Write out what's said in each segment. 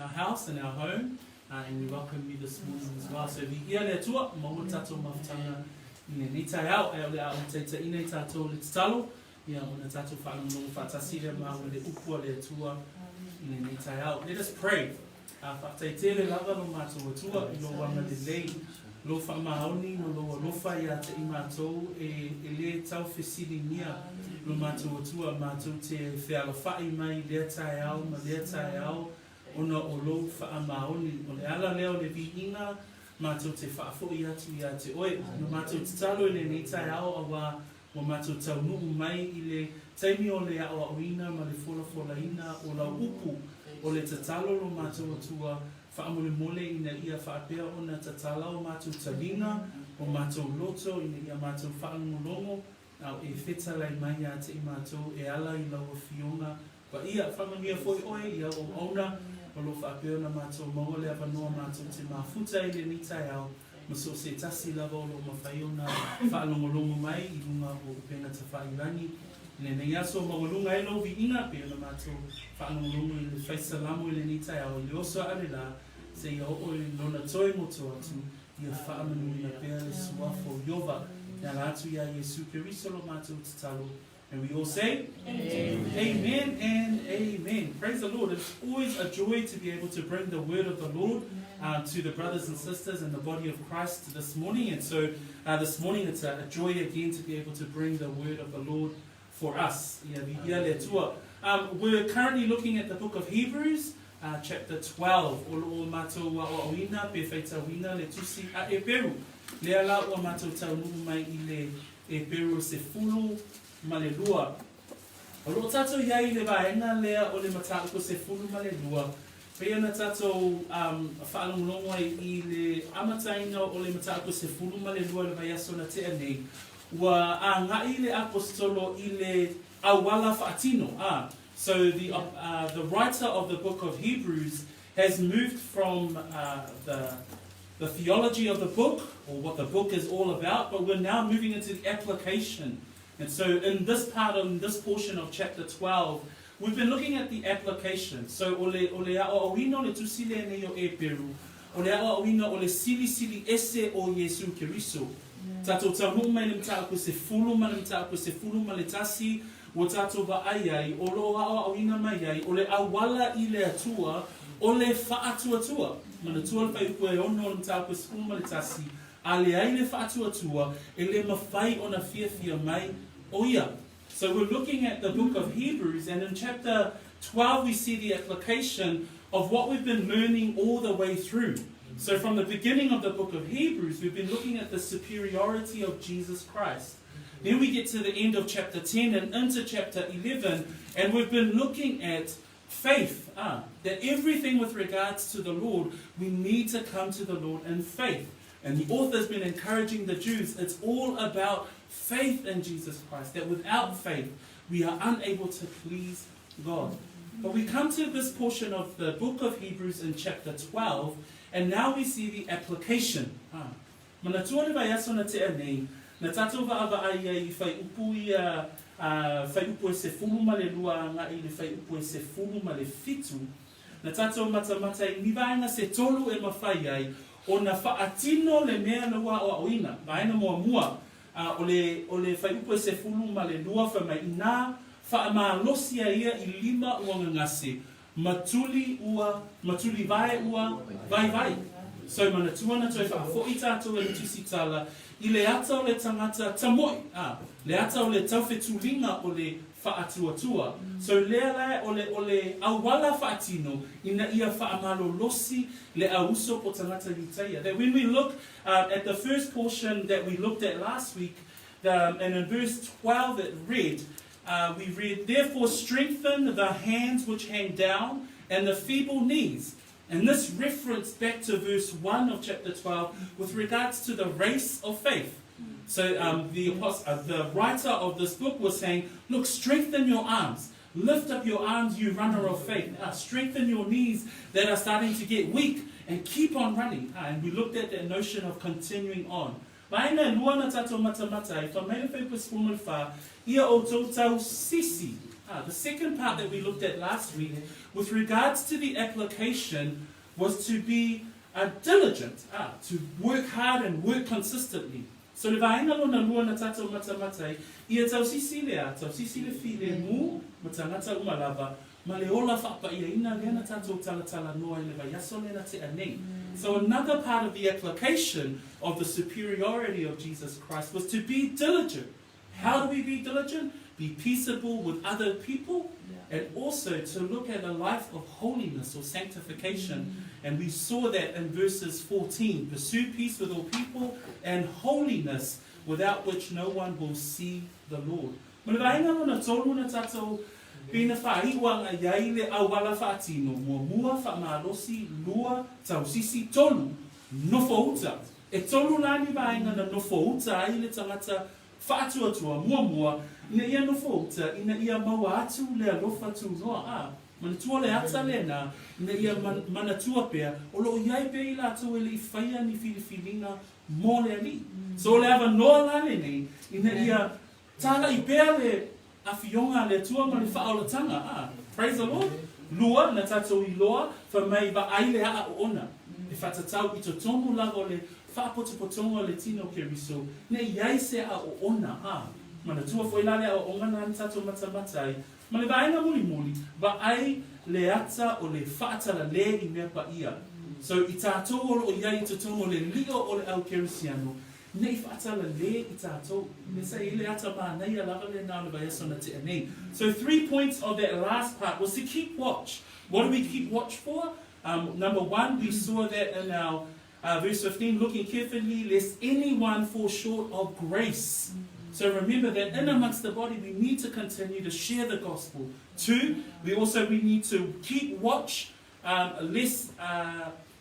our house and our home, and we welcome you this morning as well. So vi ia le tua, maua tatou mawhatanga i ne tai au, e ole a untaita i nei tatou le talo, ia ona tatou whaanongo whatasi le mau le upua le tua i ne tai au. Let us pray. Whataitele lava no mātou atua i lo wanga le lei, lo whaamaoni no lo alofa ia te i mātou e le tau whesiri nia lo mātou atua mātou te whealawhai mai lea tai au, ma lea tai au, ona o lo whaamaoni, o le ala leo le vi inga, mātou te whaafoi atu ia te oe, no mātou te talo i le nei tai au awa, o mātou tau nuu mai i le taimi o le awa oina ma le fola ina o la upu, o le tatalo lo mātou atua, whaamole mole ina ia whaapea o na tatala o mātou talina, o mātou loto ina ia mātou whaangolongo, au e whetalai mai a te i mātou e ala i laua fionga, wa ia whamangia foi oe ia o auna, o lo whaapea na mātou maole a wanoa mātou te mafuta i le nitai au, ma so se tasi lava o lo mawhaiona, whaalongolongo mai i runga o pena ta whairangi, Nei aso mawalunga e lo vi inga pe na mato whaanongongo i le whaisalamu i le nitai au i le oso arela se ia o i lona toi moto atu i a whaamanu i a pea le suafo Iova i a ratu i a Yesu Keriso lo mato tatalo. And we all say, Amen. Amen and Amen. Praise the Lord. It's always a joy to be able to bring the word of the Lord to the brothers and sisters in the body of Christ this morning. And so this morning it's a joy again to be able to bring the word of the Lord for us. We're currently looking at the book of Hebrews, chapter 12. O mātou wa o awina, pe whaita wina le tusi a Eperu. Le ala o mātou tau nuu mai i le Eperu se fulu ma le lua. O lo tātou iai le vaenga lea o le matauko se fulu ma le lua. Pea na tātou whaalongolongo i le amataina o le matauko se fulu ma le lua le vaiaso na te anei. Wa a ngai le apostolo i le awala whaatino. So the writer of the book of Hebrews has moved from the theology of the book, or what the book is all about, but we're now moving into the application. And so in this portion of chapter 12, we've been looking at the application. So ole a awino le tusile ne o Eperu, ole a awino ole sili ese o Yesu Keriso. Tato tamu mai le mta ko se fulu ma le mta ko se fulu ma le tasi o tato va ai o lo a awina mai ai ole awala i le atua ole fa atua mana tua fa ko e ono le mta ko se fulu ma le tasi ale ai le fa atua ele mafai ona fia mai oia. So we're looking at the book of Hebrews, and in chapter 12 we see the application of what we've been learning all the way through. So from the beginning of the book of Hebrews, we've been looking at the superiority of Jesus Christ. Then we get to the end of chapter 10 and into chapter 11, and we've been looking at faith. That everything with regards to the Lord, we need to come to the Lord in faith. And the author's been encouraging the Jews, it's all about faith in Jesus Christ, that without faith, we are unable to please God. But we come to this portion of the book of Hebrews in chapter 12, and now we see the application. Manatua le vaiaso na te anei, na tatou vaava ai i whai upu e se fulu ma le lua nga i le whai upu e se fulu ma le fitu, na tatou matamata i nivaenga se tolu e mawhai ai, o na whaatino le mea lua o awina, vaena mua, o le whai upu e se fulu ma le lua wha mai ina, whaamalosia ia i 5 uanga ngase, matuli vai. So mana tuana toi whaafoi tātou e tusi tala, i le ata o le tangata tamoi, le ata o le tauwhetulinga o le whaatuatua. So lea o le awala whaatino, ina ia whaamalo losi le auso po tangata liteia. That when we look at the first portion that we looked at last week, and in verse 12 it read, we read, therefore strengthen the hands which hang down and the feeble knees. And this reference back to verse 1 of chapter 12 with regards to the race of faith. So the writer of this book was saying, look, strengthen your arms. Lift up your arms, you runner of faith. Strengthen your knees that are starting to get weak and keep on running. And we looked at that notion of continuing on. Vaina luana tato matamata, if a mele whaipa spumul wha, ia o tau sisi, The second part that we looked at last week, with regards to the application, was to be diligent, to work hard and work consistently. So le vaenga lo na lua na tātou matamatai, ia tau sisi le fi le mu, matangata umalava, ma le ola whapa ia ina lea na tātou talatala noa le vaiaso le na te anei. So another part of the application of the superiority of Jesus Christ was to be diligent. How do we be diligent? Be peaceable with other people, and also to look at a life of holiness or sanctification. And we saw that in verses 14. Pursue peace with all people and holiness, without which no one will see the Lord. Pina whaiwanga iai le awala whaatino, mua whamalosi, lua, tausisi, tolu, nofo uta. E tolu lani vaenga na nofo uta ai le tangata whaatuatua, mua, ina ia nofo uta, ina ia maua atu le alofa tu noa manatua le ata lena, ina ia manatua pea, o loo iai pe ila atu ele I whaia ni filifilinga mo le ali. So le ava noa lane nei, ina ia tala I pea le afionga le tua ma le whaolatanga. Praise the Lord. Lua na tatou I loa, wha mai wa aile a ona. E whatatau I to tongu lago le whapotopotonga le tino keriso, ne iai se a ona. Mana tua foilale a onga na tatou matamatai, ma le vaenga muli, wa ai le ata o le whaatala le I mea pa ia. So I tātou o iai I to tongu le lio o le au kerisiano, nei whaatala le I tātou. Ne say ile ata ma nei a lava le nā le vaiaso na te anei. So 3 points of that last part was to keep watch. What do we keep watch for? Number 1, we saw that in our verse 15, looking carefully lest anyone fall short of grace. So remember that in amongst the body we need to continue to share the gospel. 2, we need to keep watch lest,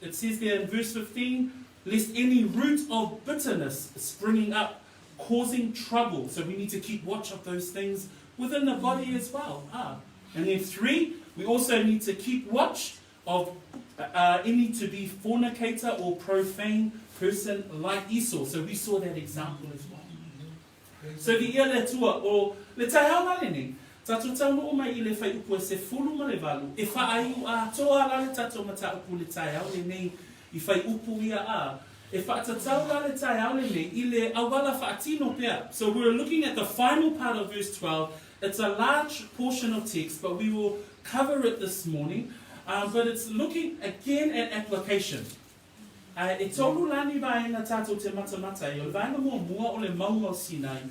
it says there in verse 15, lest any root of bitterness springing up, causing trouble. So we need to keep watch of those things within the body as well. And then 3, we also need to keep watch of any to be fornicator or profane person like Esau. So we saw that example as well. So the ia le tua o le tai hanga lene, tatou tau no mai I le whai upu e se fulu ma le valu, e whaayu a toa la le tatou mata upu le tai au le nei I whai upu ia a, e whaatatau la le tai au le nei I le awala whaatino pea. So we're looking at the final part of verse 12. It's a large portion of text, but we will cover it this morning. But it's looking again at application. E tolu lani vaenga tātou te matamata I o le vaenga mua o le Mauga o Sinai,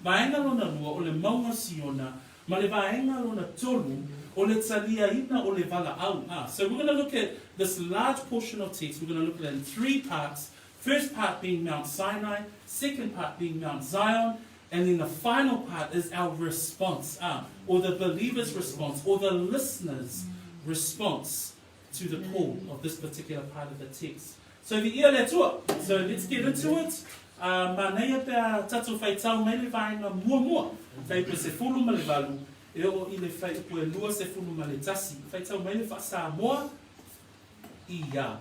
vaenga lona lua o le Mauga Siona, ma le vaenga lona tolu o le talia ina o le vala au. So we're going to look at this large portion of text. We're going to look at it in 3 parts. First part being Mount Sinai, second part being Mount Zion, and then the final part is our response, or the believer's response, or the listener's response to the call of this particular part of the text. So the ia le tua. So let's get into it. Manea pea tatu whai tau mai le vaenga mua. Whai pe se fulu ma le valu. E o I le whai upu e lua se fulu ma le tasi. Whai tau mai le wha Samoa. Ia.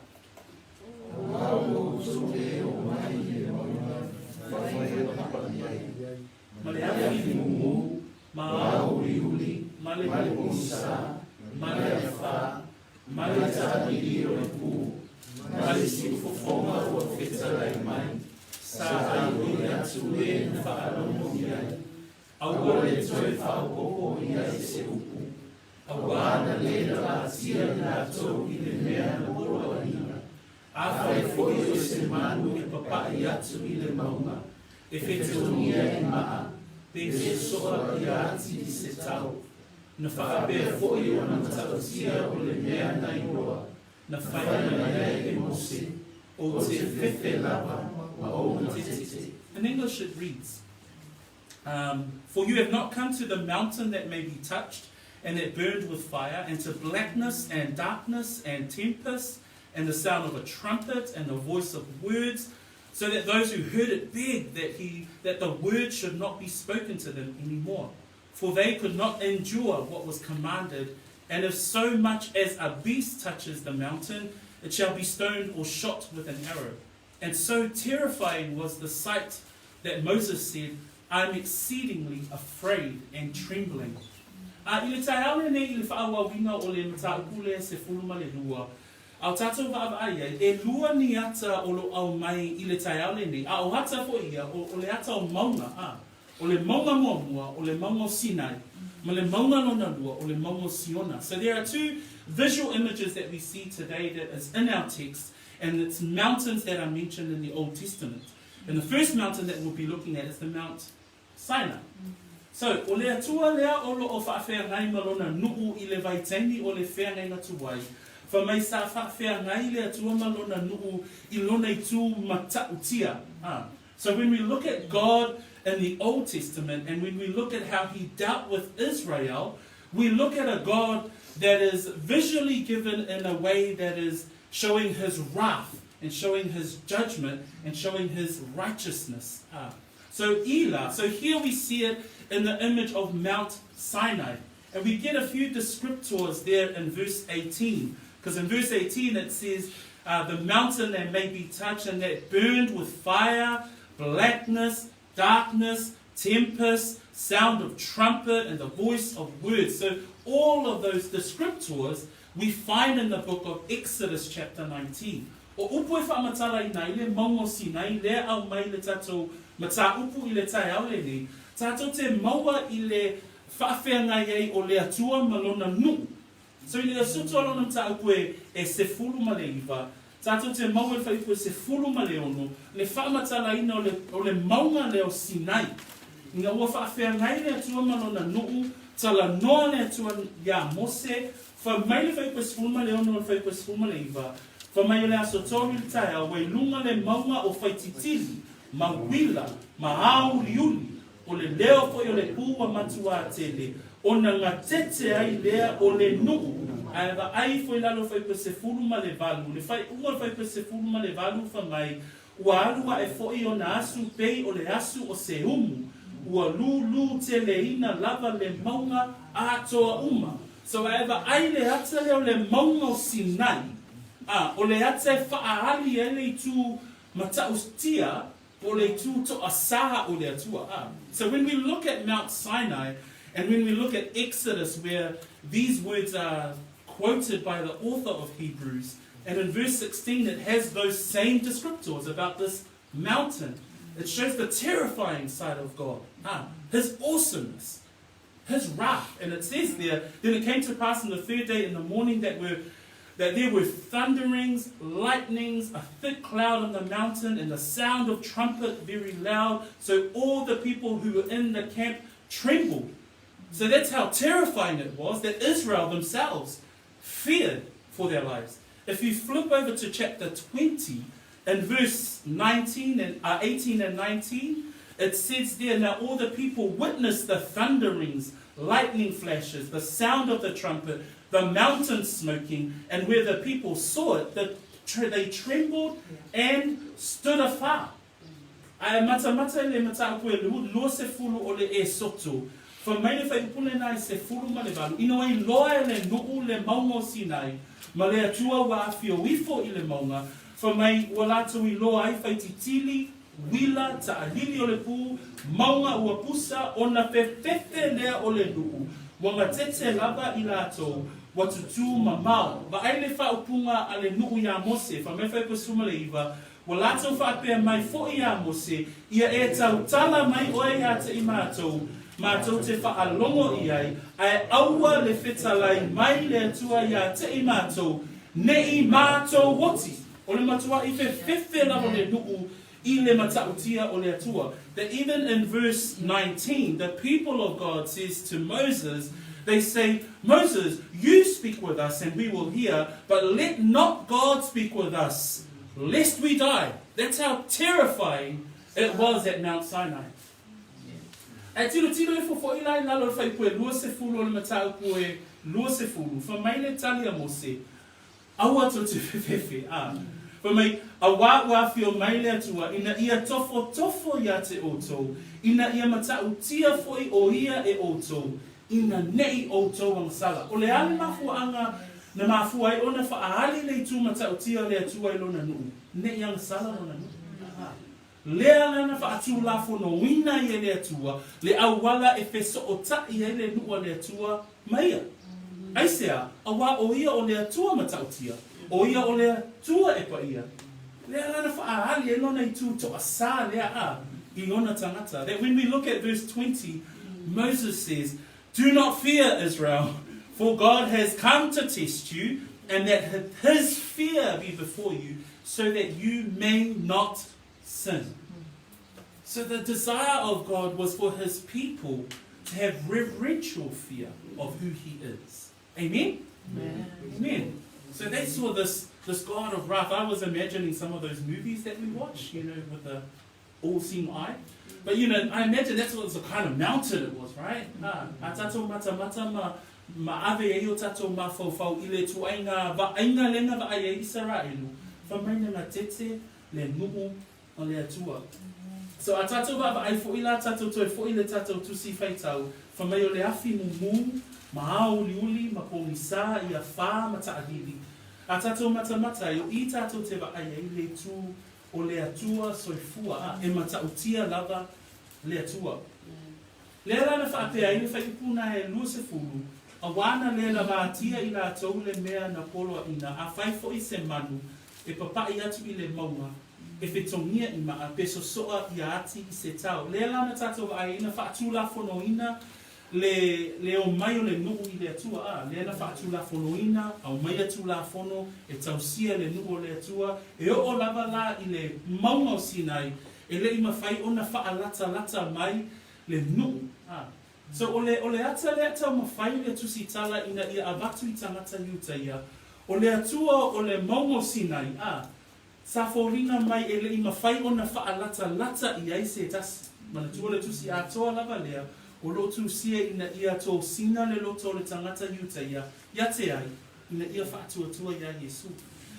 Ma le awi mumu. Ma uli. Ma le isa. Ma le awha. Ma le tāpiri o le pū. Mali si fofonga o feta lai mai, sa ai ui atu e na whaalomo iai. Aua le toi whaokoko iai se upu. Aua na le na atia na tau I le mea na oro anina. A whai foi o se manu e papai atu I le maunga. E whetonia I maa, pe se soa I ati I se tau. Na whaapea foi o na matautia o le mea na iroa. Na whaia mai e mose, o te whiwhi lava, ma o na tete. In English it reads, for you have not come to the mountain that may be touched, and that burned with fire, and to blackness and darkness and tempest, and the sound of a trumpet and the voice of words, so that those who heard it begged that the word should not be spoken to them anymore. For they could not endure what was commanded. And if so much as a beast touches the mountain, it shall be stoned or shot with an arrow. And so terrifying was the sight that Moses said, I am exceedingly afraid and trembling. I le tai ale nei I le whaawawina o le mata upule se fuluma le lua. Au tatou wa'awai e lua ni ata o lo au mai I le tai ale nei. A o hata fo ia o le ata o maunga. O le maunga mua, o le maunga o Sinai. Ma le maunga lona lua, o le maunga o Siona. So there are two visual images that we see today that is in our text. And it's mountains that are mentioned in the Old Testament. And the first mountain that we'll be looking at is the Mount Sinai. So, o le atua lea o lo o whaafea ngai malona nuu I le vaitaini o le whea ngai ngatuai. Fa mai sa whaafea ngai le atua malona nuu I lona I tū mata utia. So when we look at God in the Old Testament and when we look at how He dealt with Israel, we look at a God that is visually given in a way that is showing His wrath and showing His judgment and showing His righteousness. So here we see it in the image of Mount Sinai. And we get a few descriptors there in verse 18. Because in verse 18 it says, the mountain that may be touched and that burned with fire, blackness, darkness, tempest, sound of trumpet, and the voice of words. So all of those descriptors we find in the book of Exodus chapter 19. O upu e whaamatala ina I le maungo Sinai, lea au mai le tatou mata upu I le tai au le ni. Tatou te maua I le whaafeanga iei o le atua malona nu. So I le asutu alona mata upu e se fulu ma le iwa. Tatou te maua e whaipu e se fulu ma le ono. Le whaamatala ina o le maunga leo Sinai. Nga ua whaafeanga I le atua malona nu. Tala noa le atua ya Mose. Fa mai le whaipu e se fulu ma le ono le whaipu e se fulu ma le iwa. Fa mai le aso tori le tai au wei lunga le maunga o whaititili. Ma wila, ma au liuli. O le leo fo I o le pua matua tele. O na ngā tete ai lea o le nuu. Aewa ai fo I lalo whaipu se fulu ma le valu. Le whai ua whaipu se fulu ma le valu fa mai. Ua alua e fo I o na asu pei o le asu o se umu. Ua lulu tele ina lava le maunga atoa uma. So aewa ai le ata leo le maunga o Sinai. O le ata e whaahali e le tu mataustia o le tu to asaha o le atua. So when we look at Mount Sinai and when we look at Exodus where these words are quoted by the author of Hebrews, and in verse 16 it has those same descriptors about this mountain. It shows the terrifying side of God, His awesomeness, His wrath. And it says there, then it came to pass on the third day in the morning that there were thunderings, lightnings, a thick cloud on the mountain, and the sound of trumpet very loud. So all the people who were in the camp trembled. So that's how terrifying it was that Israel themselves feared for their lives. If you flip over to chapter 20, in verse 18 and 19, it says there, now all the people witnessed the thunderings, lightning flashes, the sound of the trumpet, the mountain smoking, and where the people saw it, they trembled and stood afar. Ai mata le mata ko lo se fulu o le e soto. Fa mai le fai pule nai se fulu ma le valu. Ino ai loa le nuu le maunga o Sinai. Ma le atua wa afio wifo I le maunga. Fa mai walatu I loa ai fai titili, wila, ta alili o le pu, maunga ua pusa, o na fefefe lea o le nuu. Wanga tete lava I lato. Watutu mamao. Wa ai le whaupunga a le nuu ya Mose. Fa mai fai pasuma le iwa. Wa lato whaapea mai fo ia Mose. Ia e tau tala mai oe ia te I mātou. Mātou te whaalongo I ai. Ai aua le whetalai mai le atua ia te I mātou. Nei mātou woti. O le matua I whewhewe lavo le nuu I le matautia o le atua. That even in verse 19, the people of God says to Moses, they say, Moses, you speak with us and we will hear, but let not God speak with us, lest we die. That's how terrifying it was at Mount Sinai. E tino e fo ilai nalo fai pue lua se fulu o le matau pue lua se fulu. Fa mai le tali a Mose, aua to te whewhewe. Fa mai a wā fio mai le atua, ina ia tofo ia te oto, ina ia matau tia foi o ia e oto, ina nei oto ang sala. O le ale mafuanga na mafu ai ona fa ali le tu matau tia le atua I lona nuu. Nei ang sala lona nuu. Lea lana whaatu la whono wina i le atua, le awala e wheso o tai e le nua le atua maia. Aisea, awa o ia o le atua matautia, o ia o le atua e pa ia. Lea lana whaahali e lona I tu to asa lea a, I lona tangata. That when we look at verse 20, Moses says, "Do not fear, Israel, for God has come to test you, and that his fear be before you, so that you may not sin." So the desire of God was for his people to have reverential fear of who he is. Amen? Amen. Amen. So they saw this God of wrath. I was imagining some of those movies that we watch, with the all-seeing eye. But, I imagine that's what the kind of mountain it was, right? Atato mata ave e o tato ma fau ile tuainga va ainga lenga va ai Israelu. Fa maina na tete le nu'u o le atua. So atato va ai fo ila tato to fo ile tato tu si faitau. Fa mai o le afi mumu mahau liuli maponisa ia fa mata adili. Atato mata yo I tato te va ai ile tu o le atua soifua e mata utia lava le atua. Le rana fa apea ile fa ipuna e lua se fulu. Awana le la vatia I la tau le mea na polo ina a fai fo I se manu e papai atu I le maunga e whetongia I maa peso soa I ati I se tau. Le lana tato wa ina whaatula fono ina le o mai o le nuu I le atua le na whaatula fono ina au mai atu la fono e tausia le nuu o le atua e o lava la I le maunga o Sinai e le ima fai ona whaalata mai le nuu. So ole ata le ata mawhai le tusi tala ina ia avatu I tangata yuta ia. Ole atua o le maungo Sinai, sa forina mai ele I mawhai o na whaalata I aise tasi. Mana tua le tusi atoa lava lea, o lotu sia ina ia tō sina le loto le tangata yuta ia, ia te ai, ina ia whaatua tua ia Yesu.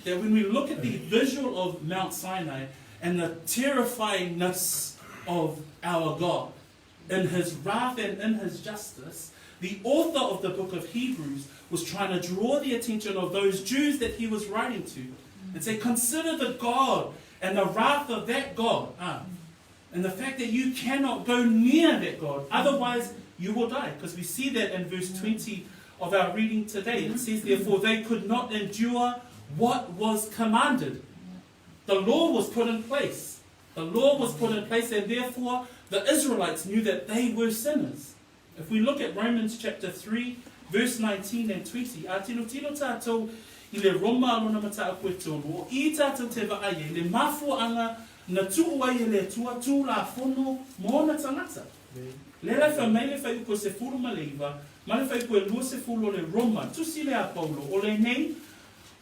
That when we look at the visual of Mount Sinai and the terrifyingness of our God, in his wrath and in his justice, the author of the book of Hebrews was trying to draw the attention of those Jews that he was writing to and say, consider the God and the wrath of that God. And the fact that you cannot go near that God, otherwise you will die. Because we see that in verse 20 of our reading today. It says, therefore, they could not endure what was commanded. The law was put in place. The law was put in place, and therefore the Israelites knew that they were sinners. If we look at Romans chapter 3, verse 19 and 20, a tino tātou I le roma alona mata a koe tonu, o I tātou te vaaie, le mafuanga na tuu ai le tua tū la fono mo na tangata. Le lai wha mai le whai uko se furu maleiva, ma le whai uko e lua se furu o le Roma, tusi le a Paulo, o le nei,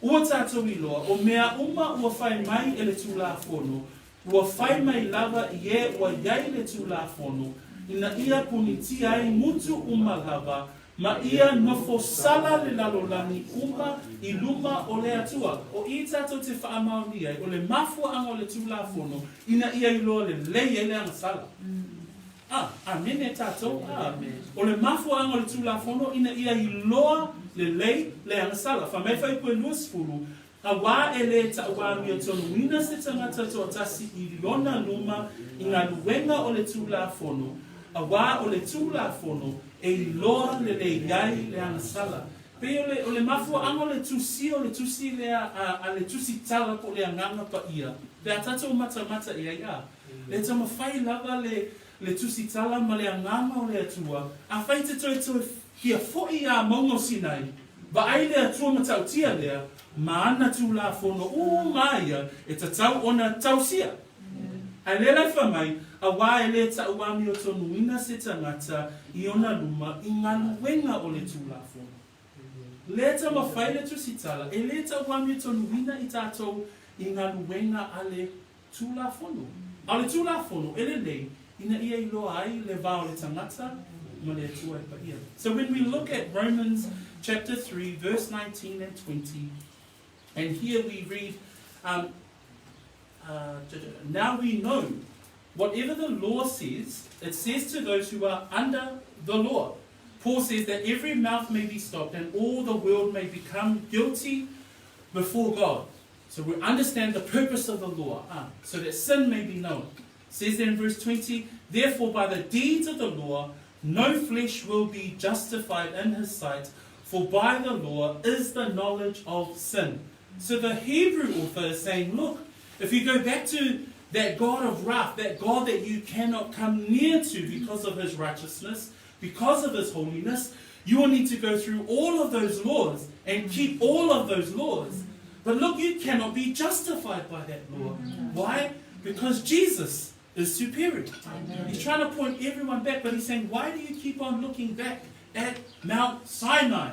ua tātou I loa, o mea uma ua whai mai e le tū la fono, ua whai mai lava I e ua iai le tū la fono, ina ia puniti ai mutu uma lava, ma ia nofo sala le lalolani uma I luma o le atua. O I tātou te whaamaoni ai, o le mafua anga o le tū la fono, ina ia I loa le lei e le anga sala. Amen e tātou. O le mafua anga o le tū la fono, ina ia I loa le lei le anga sala. Whamai whai koe luas furu, a wā e le ta wā mia tonu wina se tangata to atasi I liona luma I ngā luenga o le tū la fono. A wā o le tū la fono e loa le iai le anga sala. Pe o le mafua anga le tusi le a le tusi tala ko le anganga pa ia. Le atato mata ia ia. Le tama whai lava le tusi tala ma le anganga o le atua. A whai te toi kia fo'i a Maunga Sinai. Ba ai le atua matautia lea, ma ana tū la fono maia e ta tau ona tausia. Ai le lai whamai, a wā e le ta uami o tonu ina se tangata I ona luma I ngā luenga o le tū la fono. Le ta mawhai le tusitala, e le ta uami o tonu ina I tātou I ngā luenga a le tū la fono. A le tū la fono, e le lei, ina ia I loa ai le vā o le tangata, ma le atua e pa ia. So when we look at Romans chapter 3, verse 19 and 20, and here we read, now we know, whatever the law says, it says to those who are under the law. Paul says that every mouth may be stopped and all the world may become guilty before God. So we understand the purpose of the law, so that sin may be known. says there in verse 20, therefore by the deeds of the law, no flesh will be justified in his sight, for by the law is the knowledge of sin. So the Hebrew author is saying, look, if you go back to that God of wrath, that God that you cannot come near to because of his righteousness, because of his holiness, you will need to go through all of those laws and keep all of those laws. But look, you cannot be justified by that law. Why? Because Jesus is superior. He's trying to point everyone back, but he's saying, why do you keep on looking back at Mount Sinai?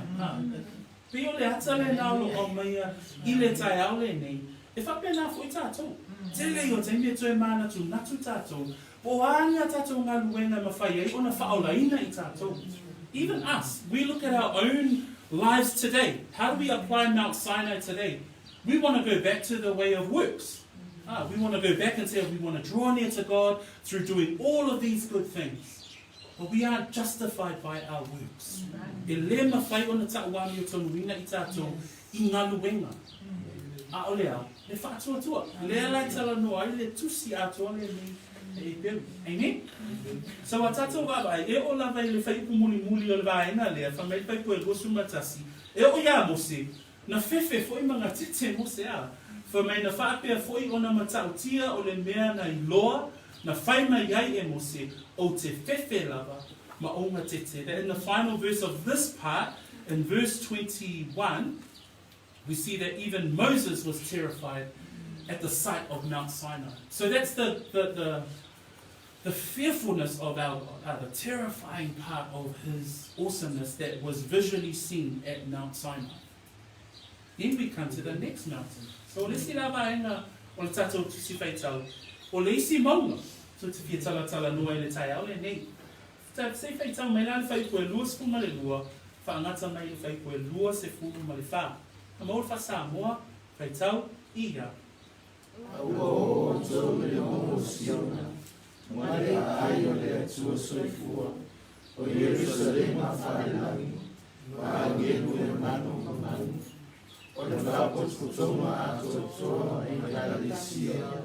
If I been out for tato, tell you to me to a man to natu tato, even us, we look at our own lives today. How do we apply Mount Sinai today? We want to go back to the way of works. We want to go back and say we want to draw near to God through doing all of these good things. But we aren't justified by our works. Amen? So I tell Baba, e o lava le fai kumuli muli o lava ina le, fa mai fai ko e gosu matasi. E o ya mose, na fefe foi mga tete mose a. Fa mai na whaapea foi o na matautia o le mea na iloa, na fai mai iai e mose, o te fefe lava, ma o ma tete. That in the final verse of this part, in verse 21, we see that even Moses was terrified at the sight of Mount Sinai. So that's the fearfulness of our God, the terrifying part of his awesomeness that was visually seen at Mount Sinai. Then we come to the next mountain. So let's see that o le tatou tusi whaitau. O le isi maunga. So te fia tala noa le tai au le nei. Ta se whaitau mai la le whai koe lua sifu ma le lua. Whaangata mai le whai koe lua se furu ma le wha. Na maur wha Samoa, whaitau ia. Aua o tau le o Siona, mare ai o le atua soifua, o Jerusalem a whaelangi, Mangere e manu manu, o le whapos kutoma ato toa e Galisia,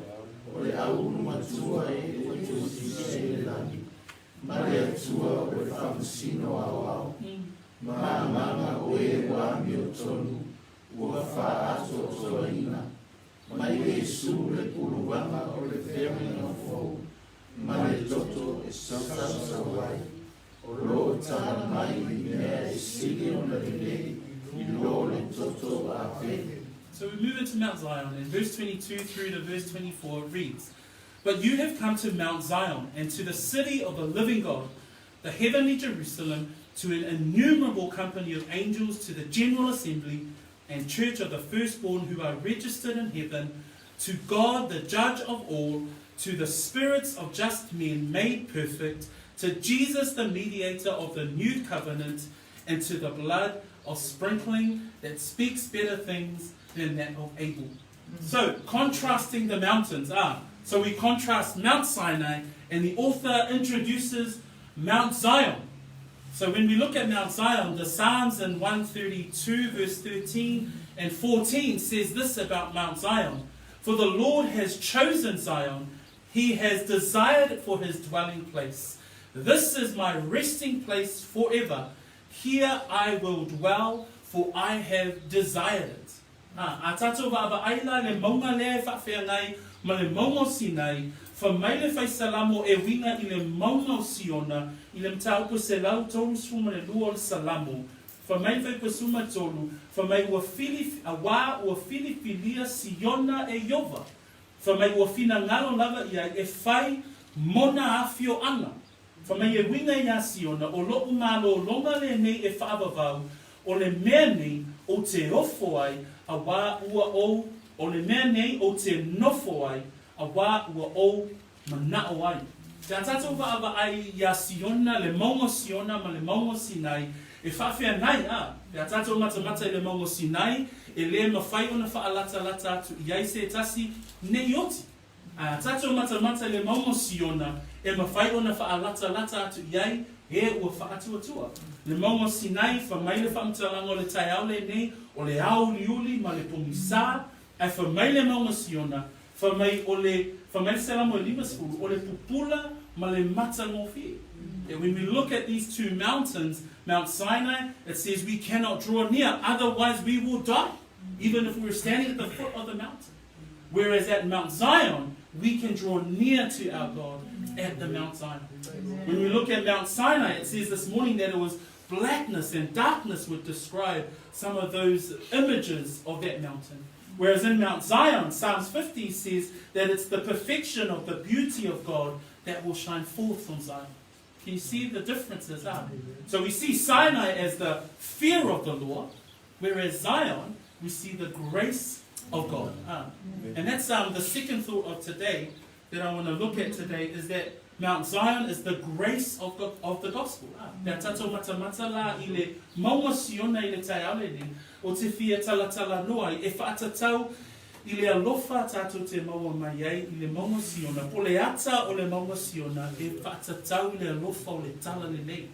o le au matua e o tusi e langi, mare atua o le whamusino au au, manga o e wami o tonu, ua wha ato toa ina, mai Yesu le puluanga o le whewing o fau, ma le toto e sasawai, o lo tana mai I mea e sili o na lelei, I lo le toto a whewing. So we move into Mount Zion, and verse 22 through to verse 24 reads, But you have come to Mount Zion, and to the city of the living God, the heavenly Jerusalem, to an innumerable company of angels, to the general assembly, and church of the firstborn who are registered in heaven, to God the judge of all, to the spirits of just men made perfect, to Jesus the mediator of the new covenant, and to the blood of sprinkling that speaks better things than that of Abel. So, contrasting the mountains. So we contrast Mount Sinai, and the author introduces Mount Zion. So when we look at Mount Zion, the Psalms in 132 verse 13 and 14 says this about Mount Zion. For the Lord has chosen Zion, he has desired it for his dwelling place. This is my resting place forever. Here I will dwell, for I have desired it. A tatou wa'aba aila le maunga le whawhiangai ma le maunga o Sinai, fa mai le whai salamo e winga I le maunga o Siona, I le mtaupo se lau tolu suma le lua o le salamo, fa mai whai pasuma tolu, fa mai ua fili filia Siona e Yova, fa mai ua fina ngalo lava ia e whai mona afio anga, fa mai e winga ia Siona, o lo umalo longa le nei e whaavavau, o le mea nei o te ofo ai, a wā ua o le mea nei o te nofo ai, a wā ua o manao ai. Te atatou wa'awa ai ia Siona, le maunga Siona ma le maunga Sinai, e whawhia nai Te atatou matamata I le maunga Sinai, e le mawhai ona whaalata lata atu I ai se tasi nei oti. Atatou matamata I le maunga Siona, e mawhai ona whaalata lata atu I ai, e ua whaatuatua. Le maunga Sinai, whamai le whamtalanga o le tai au le nei, o le au liuli ma le pomisa, e whamai le maunga Siona, whamai selamo lima sefulu, o le pupula ma le mata ngofi. That when we look at these two mountains, Mount Sinai, it says we cannot draw near, otherwise we will die, even if we were standing at the foot of the mountain. Whereas at Mount Zion, we can draw near to our God at the Mount Zion. When we look at Mount Sinai, it says this morning that it was blackness and darkness would describe some of those images of that mountain. Whereas in Mount Zion, Psalms 50 says that it's the perfection of the beauty of God that will shine forth from Zion. Can you see the differences? So we see Sinai as the fear of the law, whereas Zion, we see the grace of God. And that's the second thought of today that I want to look at today, is that Mount Zion is the grace of the gospel. Nā tātou matamata la I le maunga Siona I le tai aole ni, o te whia talatala noa e whaatatau I le alofa tātou te maua mai ai I le maunga Siona. Po le ata o le maunga Siona e whaatatau I le alofa o le tala le nei.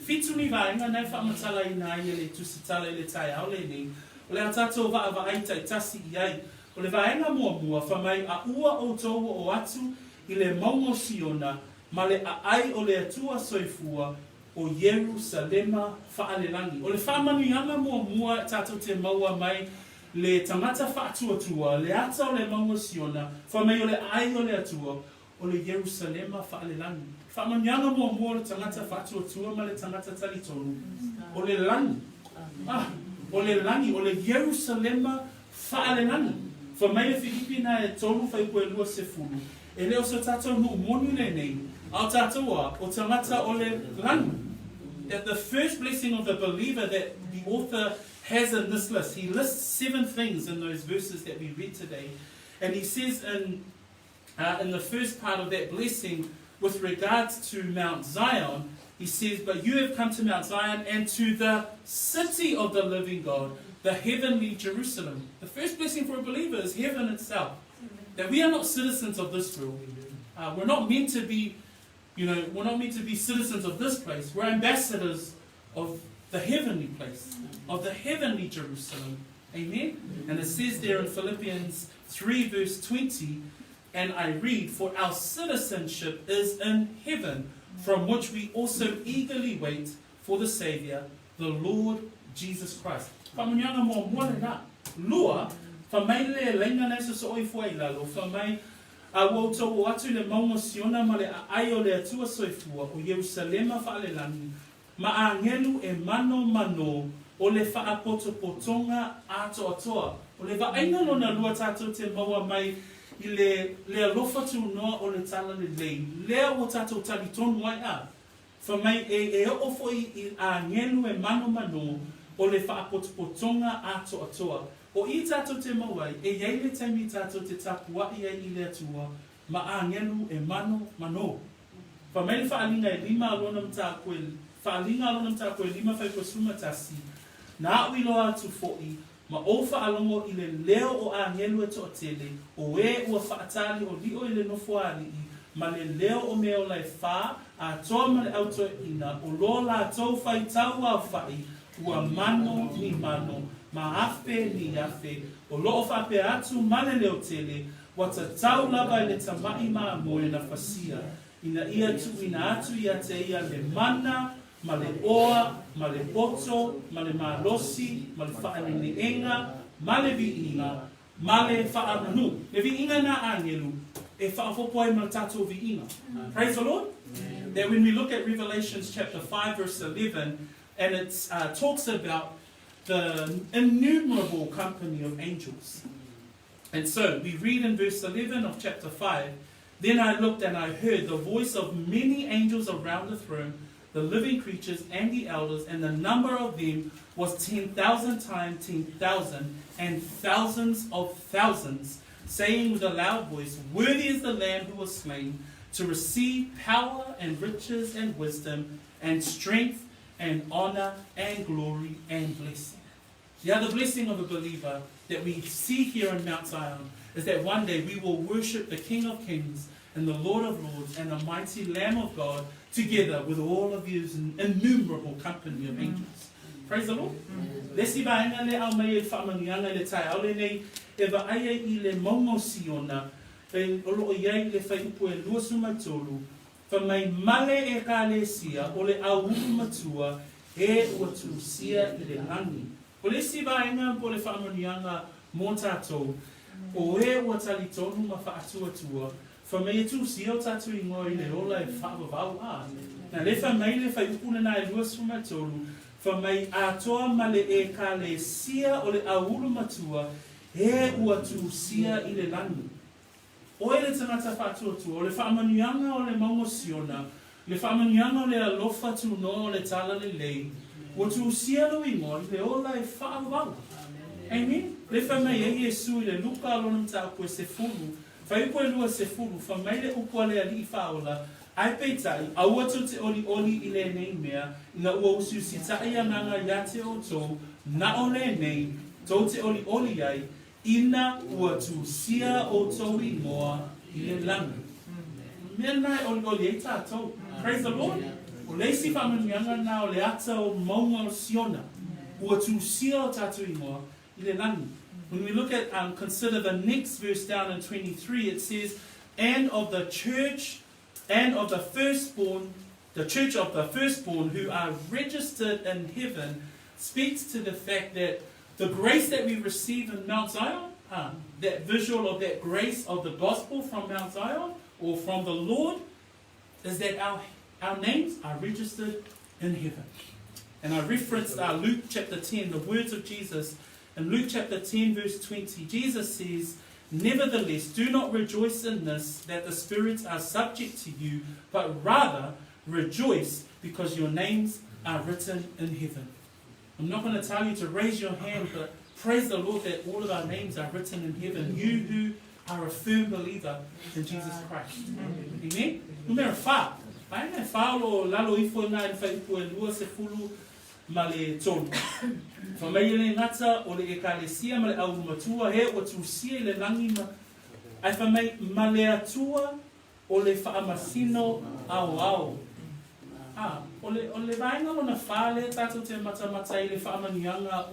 Whitu ni vaenga nei whaamatala I nā I le tusitala I le tai aole ni. O le tātou va aita I tasi I ai. O le vaenga mua whamai a ua o tōua o atu I le maunga Siona, ma le ai o le atua soifua o Yerusalema whaalelangi. O le whaamanuianga mua tātou te maua mai le tangata whaatuatua, le ata o le maunga Siona, whamai o le ai o le atua o le Yerusalema whaalelangi. Whaamanuianga mua le tangata whaatuatua ma le tangata talitonu. O le langi. O le langi, o le Yerusalema whaalelangi. Whamai e Filipina e tolu whaipo e lua se fulu. E leo so tātou nu monu le nei, au tātou o tangata o le langi. That the first blessing of the believer that the author has in this list, he lists 7 things in those verses that we read today. And he says in the first part of that blessing, with regards to Mount Zion, he says, but you have come to Mount Zion and to the city of the living God, the heavenly Jerusalem. The first blessing for a believer is heaven itself. That we are not citizens of this world. We're not meant to be, we're not meant to be citizens of this place. We're ambassadors of the heavenly place, of the heavenly Jerusalem. Amen? And it says there in Philippians 3 verse 20, and I read, for our citizenship is in heaven, from which we also eagerly wait for the Saviour, the Lord Jesus Christ. Whamanyanga mo mwale na. Lua, whamai le lenga nei so oi fua I lalo, whamai a wauto o atu le maunga Siona ma le ai o le atua soifua o Yerusalema whaalelangi, ma a ngelu e mano o le whaapotopotonga ato atoa. O le waaina lona lua tātou te maua mai I le alofa tu noa o le tala le lei. Lea o tātou tali tonu ai a. Whamai e ofo I a ngelu e mano o le whaapotopotonga ato atoa. O I tātou te mawai, e iei le taimi tātou te tapua I le atua, ma a ngelu e mano. Whamai le whaalinga e 5 alona mta koe, whaalinga alona mta koe 5 whaiko suma tasi, na uiloa atu fo'i, ma o whaalongo I le leo o a ngelu e toa tele, o e ua whaatali o li o I le nofo ali I, ma le leo o meo lai wha, a toa ma le auto ina, o lo la tau whai tau a whai, ua mano ni mano, ma afe ni afe, o loo whape atu mane leo tele, wata tau lava I le tamai maa moe na whasia, ina ia tu ina atu ia te ia le mana, ma le oa, ma le poto, ma le malosi, ma le whaanini enga, ma le vi inga, ma le whaananu. Le vi inga na angelu, e whaafopo e ma tatou vi inga. Praise the Lord. That when we look at Revelations chapter 5 verse 11, and it talks about the innumerable company of angels. And so we read in verse 11 of chapter 5, then I looked and I heard the voice of many angels around the throne, the living creatures and the elders, and the number of them was 10,000 times 10,000, and thousands of thousands, saying with a loud voice, worthy is the Lamb who was slain, to receive power and riches and wisdom and strength and honor and glory and blessing. The other blessing of a believer that we see here in Mount Zion is that one day we will worship the King of Kings and the Lord of Lords and the mighty Lamb of God together with all of his innumerable company of angels. Praise the Lord. Lesi vaenga le au mai e whaamanianga le tai aole nei e vaaya I le maunga Siona e olo iai le fai upo e lua sumatolu, fa mai male e ka le sia o le au matua e ua tu sia I le langi. O le si vaenga po le whaamanianga mō tātou, o e ua tali tonu ma wha atua, fa mai tu sia o tātou I ngoi le ola e whaavavau a. Na le fa mai le fai upuna na e lua sumatolu, fa mai atoa male e ka le sia o le au matua e ua tu sia I le langi. O e le tangata whātuatua, o le whaamanianga o le maungo Siona, le whaamanianga o le alofa tu no o le tala le lei, o tu sialo I ngoi, le ola e whaavau. Amen? Le whamai e Iesu I le luka alonam ta koe se fulu, whai koe lua se fulu, whamai le upua le ali I whaola, ai peitai, aua tu te oli I le nei mea, ina ua usu si tai anganga ia te o tō, na o le nei, tō te oli ai, ina ua tu sia o tō I moa I le langi. Mea nai oli e tātou. Praise the Lord. O leisi whamanianga na o le ata o maunga o Siona. Ua tu sia o tātou I moa I le langi. When we look at, consider the next verse down in 23, it says, and of the church of the firstborn who are registered in heaven, speaks to the fact that the grace that we receive in Mount Zion, that visual of that grace of the gospel from Mount Zion or from the Lord, is that our names are registered in heaven. And I referenced Luke chapter 10, the words of Jesus. In Luke chapter 10, verse 20, Jesus says, nevertheless, do not rejoice in this, that the spirits are subject to you, but rather rejoice because your names are written in heaven. I'm not going to tell you to raise your hand, but praise the Lord that all of our names are written in heaven. You who are a firm believer in Jesus Christ. Amen? Numero 5. Ai nei whaolo lalo ifo nai whaipu e lua se fulu ma le tonu. Whamai le ngata o le ekalesia ma le au matua he o tu sia le langi ma. Ai whamai ma le atua o le whaamasino au. O le vainga o na whale tātou te mata I le whaamanianga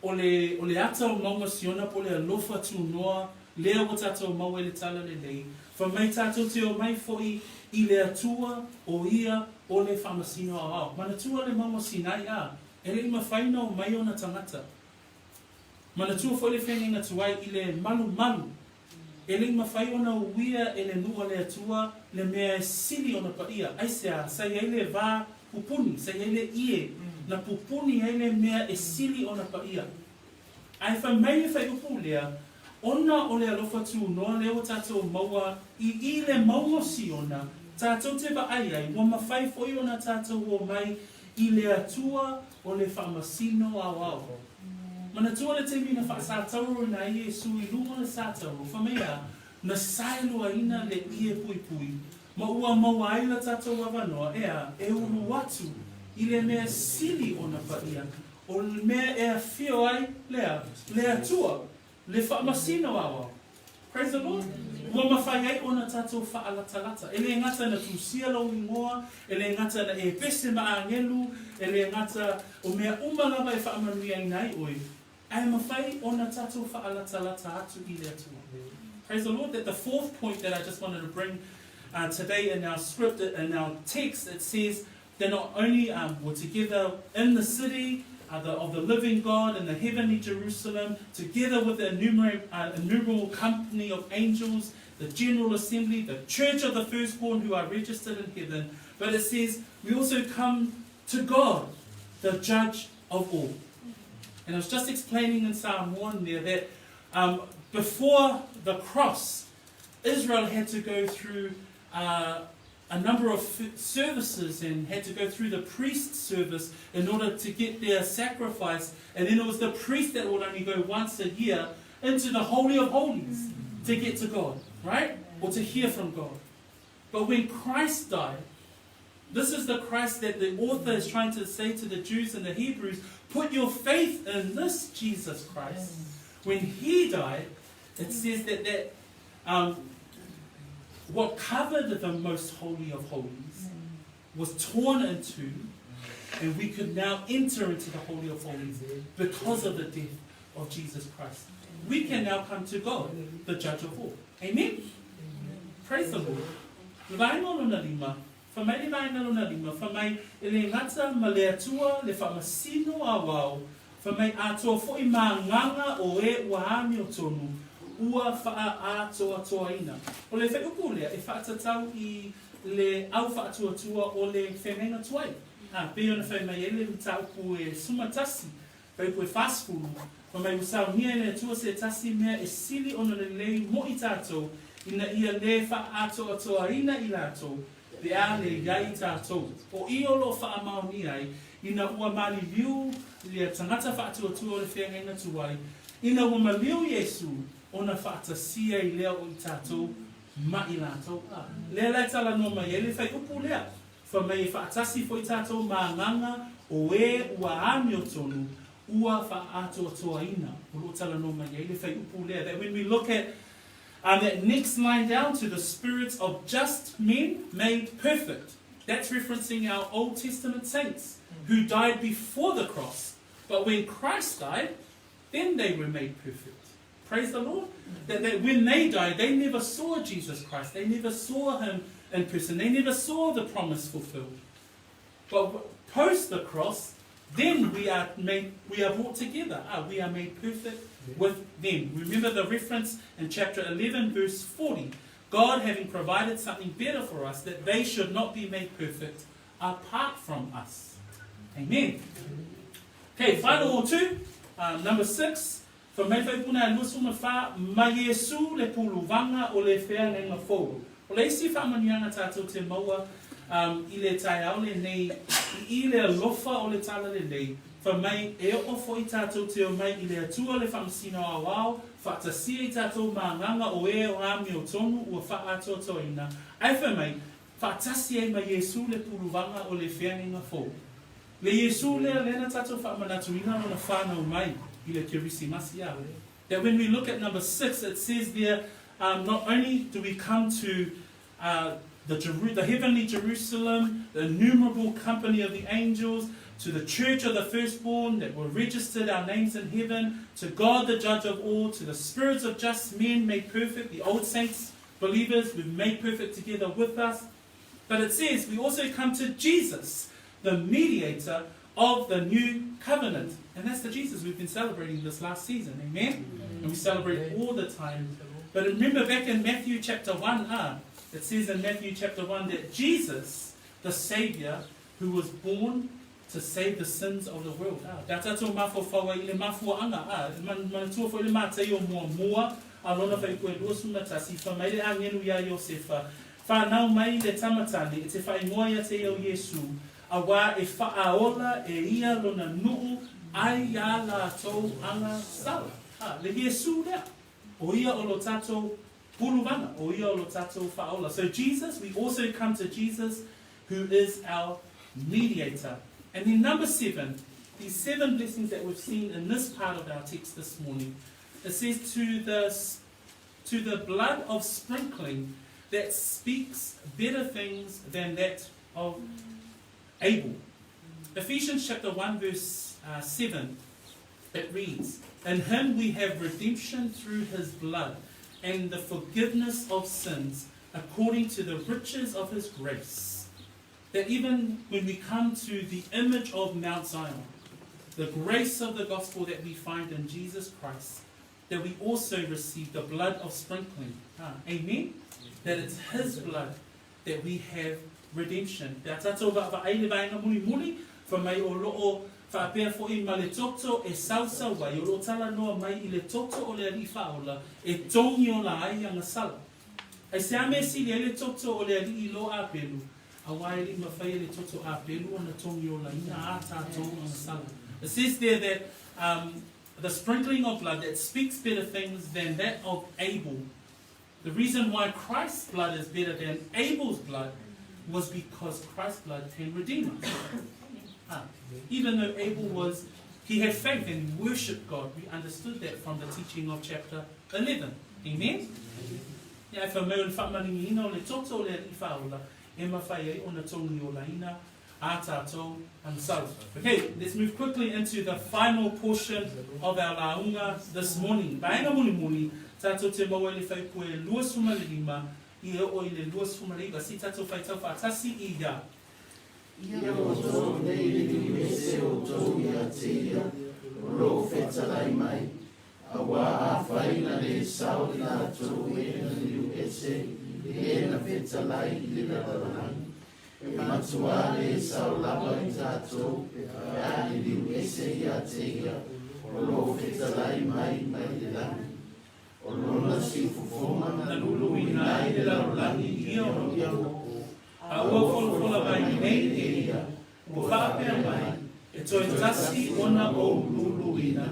o le ata o maunga Siona po le alofa tu noa lea o tātou mau e le tala le lei. Whamai tātou te o mai foi I le atua o ia o le whamasino au. Mana tua le maunga Sinai a. E le ima whaina o mai o na tangata. Mana tua foi le whenga tuai I le malu. E le ima whai o na uia e le nua le atua le mea sili o na paia. Aisea, sa ia le vā pupuni, sa ia le ie. Na pupuni e le mea e sili o na paia. Ai whamai e whai upu lea, ona o le alofa tu noa leo tātou maua I le maua Siona, tātou te wa ai, wa mawhai foi o na tātou o mai I le atua o le whamasino au. Mana tua le te mina whaasātauro na Iesu I lunga le sātauro, whamea na sailua ina le ie pui. Ma ua maua ai la tātou wawanoa, e uru watu I le mea sili o na paia, o le mea e a whio ai le atua, le whaamasino au. Praise the Lord. Ua mawhai ai o na tātou whaalatalata. E le ngata na tūsia lau I ngoa, e le ngata na e pese ma angelu, e le ngata o mea umalawa e whaamanui ai nai oi. Ai mawhai o na tātou whaalatalata atu I le atua. Praise the Lord. That the fourth point that I just wanted to bring today in our script, in our text, it says that not only were together in the city of the living God in the heavenly Jerusalem, together with the innumerable company of angels, the general assembly, the church of the firstborn who are registered in heaven, but it says we also come to God, the judge of all. And I was just explaining in Psalm 1 there that before the cross, Israel had to go through a number of services and had to go through the priest service in order to get their sacrifice. And then it was the priest that would only go once a year into the Holy of Holies to get to God, right? Or to hear from God. But when Christ died, this is the Christ that the author is trying to say to the Jews and the Hebrews, put your faith in this Jesus Christ. When He died, it says that what covered the most holy of holies was torn in two, and we could now enter into the Holy of Holies because of the death of Jesus Christ. we can now come to God, the judge of all. Amen? Praise the Lord. Vainga lona lima, whamai vainga lona lima, whamai ele ngata ma le atua le whamasino a wau, whamai atoa fwoi mā nganga o e wahami o tonu, ua wha atoa toaina. O le wheupu lea, e whaatatau I le au whaatuatua o le whenenga tuai. Pe ona whaimai ele mi taupu e sumatasi, whaupu e fastfulu, whamai usau nia ele atua se tasi mea e sili ona le lei mo I tātou, ina ia le wha toaina I lātou, le a le iai tātou. O iolo whaamau ni ai, ina ua mali liu, le tangata whaatuatua o le whenenga tuai, ina ua maliu Yesu, ona whaatasia I lea o I tātou, ma I lātou. Lea lai tala no mai, ele whai upu lea. Whamai whaatasi fo I tātou mā nganga o e ua ami o tonu, ua whaatoa-toaina. O lo tala no mai, ele whai upu lea. That when we look at that next line down to the spirits of just men made perfect, that's referencing our Old Testament saints who died before the cross. But when Christ died, then they were made perfect. Praise the Lord. That when they died, they never saw Jesus Christ. They never saw Him in person. They never saw the promise fulfilled. But post the cross, then we are brought together. We are made perfect with them. Remember the reference in chapter 11, verse 40. God having provided something better for us, that they should not be made perfect apart from us. Amen. Okay, final or two. Number 6. For me whai puna lusuma wha ma Yesu le puluvanga o le whea nenga fōru. O le isi whamanianga tātou te maua I le tai au le nei, I le alofa o le tala le nei, for mai e ofo I tātou te o mai I le atua le whamsino a wao, whaatasia I tātou maanganga o e o ami o tonu ua wha ato toina. Ai wha mai, whaatasia I ma Yesu le puluvanga o le whea nenga fōru. Le Yesu le lena tātou whamanatuina o na whanau mai. That when we look at number 6, it says there, not only do we come to the heavenly Jerusalem, the innumerable company of the angels, to the church of the firstborn that were registered our names in heaven, to God the judge of all, to the spirits of just men made perfect, the old saints, believers, we've made perfect together with us. But it says we also come to Jesus, the mediator of the new covenant. And that's the Jesus we've been celebrating this last season. Amen? And we celebrate it all the time. But remember back in Matthew chapter 1, it says in Matthew chapter 1 that Jesus, the Saviour, who was born to save the sins of the world. Awa e whaaola e ia lona nuu ai a la tau anga sala. Le Yesu lea. O ia o lo tatou puluvanga. O ia o lo tatou whaola. So Jesus, we also come to Jesus who is our mediator. And then number 7, these 7 blessings that we've seen in this part of our text this morning. It says to the blood of sprinkling that speaks better things than that of Abel. Ephesians chapter 1 verse 7, it reads, In Him we have redemption through His blood, and the forgiveness of sins, according to the riches of His grace. That even when we come to the image of Mount Zion, the grace of the gospel that we find in Jesus Christ, that we also receive the blood of sprinkling. Amen? That it's His blood that we have redemption. Pea tātou wa'aile vaenga muli muli, wha mai o loo whapea fōi ma le toto e sausa wai, o loo tala noa mai I le toto o le ali whaola, e tongi o la ai anga sala. Ai se ame si le toto o le ali I lo a pelu, a wai li mawhai le toto a pelu, ana tongi o la ina a tātou anga sala. It says there that the sprinkling of blood that speaks better things than that of Abel. The reason why Christ's blood is better than Abel's blood was because Christ's blood can redeem us. Even though Abel he had faith and he worshipped God, we understood that from the teaching of chapter 11. Amen? Ia wha meu le whamaringi ina o le toto o le ali whaola, e mawhai ei o na tongi o la ina, a tātou ansau. Okay, let's move quickly into the final portion of our launga this morning. Baenga muni muni, tātou te maua le whaipue lua suma le lima, I o le lua suma le iwa, si tātou whaitau whaatasi I ia. Ia o tō nei li mese o tō ia te ia, ro whetalai mai. A wā a whaina le sao I nā tō e na liu ese, e na whetalai I le rararangi. E matua le sao lava I tātou, e a le liu ese ia te ia, ro whetalai mai mai le langi. O lona si fufoma na lulu I nai le rararangi ia o iau. A ua wholofola mai nei e ia, o whapea mai, e toi tasi ona o luluina,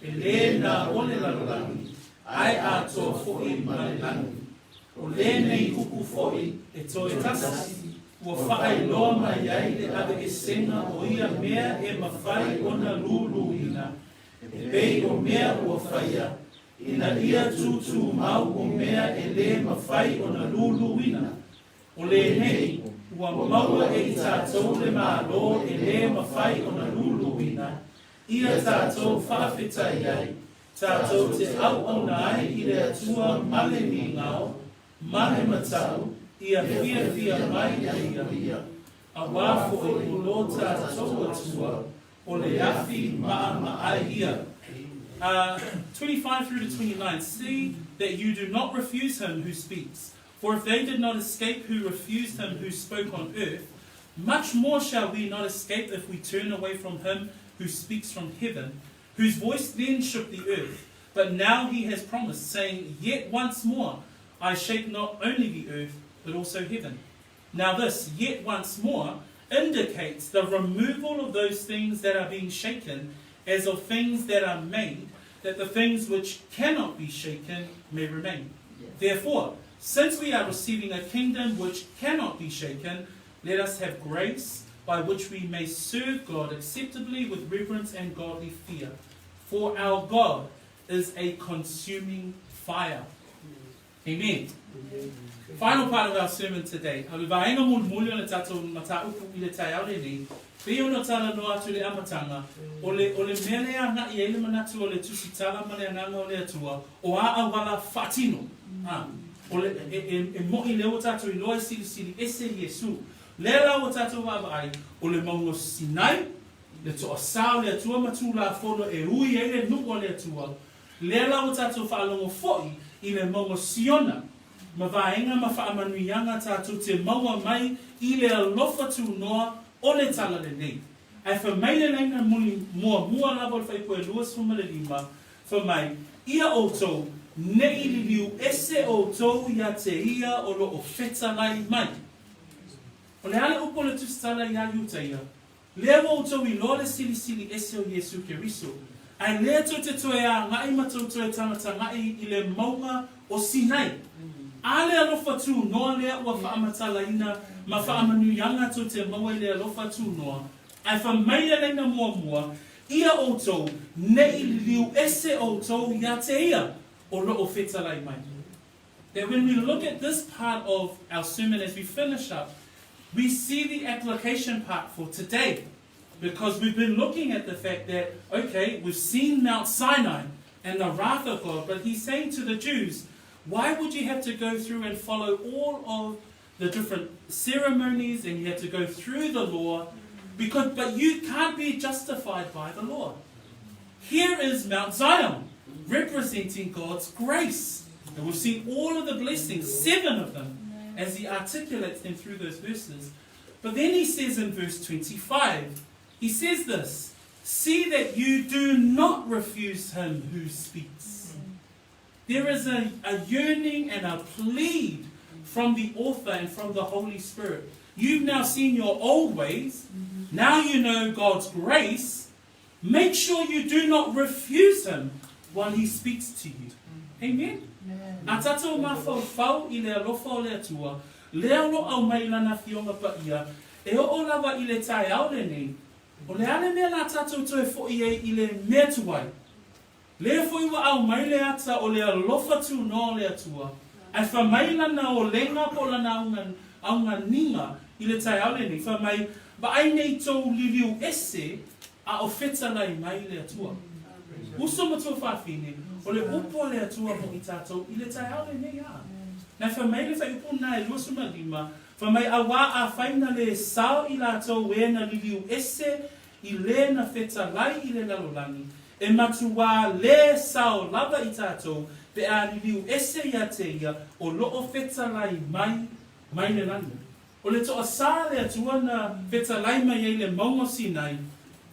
e le na o le lalangi, ai a tō fo'i mai langi. O le nei uku fo'i, e toi tasi, ua whaai loa mai ai le ave e senga o ia mea e mawhai ona luluina, e pei o mea ua whaia, ina ia tutu mau o mea e le mawhai ona luluina. O le nei, ua maua e I tātou le mālo e le mawhai o na luluina, ia tātou whawhetai ai, tātou te au au nai I le atua male ni ngao, male matau, ia fia mai ia. A wāfo e ulo tātou atua, o le afi maa ai ia. 25 through to 29, see that you do not refuse him who speaks. For if they did not escape who refused him who spoke on earth, much more shall we not escape if we turn away from him who speaks from heaven, whose voice then shook the earth. But now he has promised, saying, yet once more I shake not only the earth, but also heaven. Now this, yet once more, indicates the removal of those things that are being shaken, as of things that are made, that the things which cannot be shaken may remain. Therefore, since we are receiving a kingdom which cannot be shaken, let us have grace by which we may serve God acceptably with reverence and godly fear. For our God is a consuming fire. Amen. Final part of our sermon today. Peo no tala no atu le amatanga, o le mele a nga I ele manatu o le tusitala male a nganga o le atua, o a wala fatino. O le e mo'i leo tatu I loa sili ese Yesu. Lela o tatu wawai, o le maungo Sinai, le toa sao le atua matu la fono e ui ele nuko le atua. Lela o tatu whaalongo foi I le maungo Siona. Ma vaenga ma whaamanuianga tatu te maua mai I le alofa tu noa o le tala le nei. Ai wha mai le leina muli mua lava o le whaipoe luas fuma le lima, wha mai ia o tau nei li liu ese o tau ia te ia o lo o wheta lai mai. O le ale upo le tustala ia yuta ia. Lea o tau I loa le sili ese o Yesu Keriso. Ai lea tau te toe a ngai matau toe tangata ngai I le Mauga o Sinai. Ale alofa tu noa lea ua whaamatala ina ma whaamanuianga tau te maua I le alofa tu noa. Ai wha mai leina mua, ia o tau nei li liu ese o tau ia te ia. That when we look at this part of our sermon as we finish up, we see the application part for today. Because we've been looking at the fact that, okay, we've seen Mount Sinai and the wrath of God, but he's saying to the Jews, why would you have to go through and follow all of the different ceremonies and you have to go through the law? But you can't be justified by the law. Here is Mount Zion, representing God's grace. And we've seen all of the blessings, 7 of them, as he articulates them through those verses. But then he says in verse 25, he says this, see that you do not refuse him who speaks. There is a yearning and a plead from the author and from the Holy Spirit. You've now seen your old ways. Now you know God's grace. Make sure you do not refuse him while he speaks to you. Amen? A tatou mawhau I le alofa o le atua, lea lo au mai lana fionga pa ia, e o lava I le tai au le nei, o le ale mea la tatou toe fo'i I le mea tuai. Lea fo'i wa au mai le ata o le alofa tu no le atua, ai wha mai lana o lenga po lana aunga ninga I le tai au le nei, wha mai ba ai nei tau liliu ese a o feta lai mai le atua. Uso matua whawhine, o le upo le atua mo i tātou, i le tai au le nei a. Nai whamai le whai upo nai luasuma lima, whamai awa a whaina le sao i lātou e na liliu ese i le na feta lai i le lalolangi, e matua le sao lava i tātou, pe a liliu ese ia te ia, o loo feta lai mai le langi. O le toa sā le atua na feta lai mai e le maunga Sinai,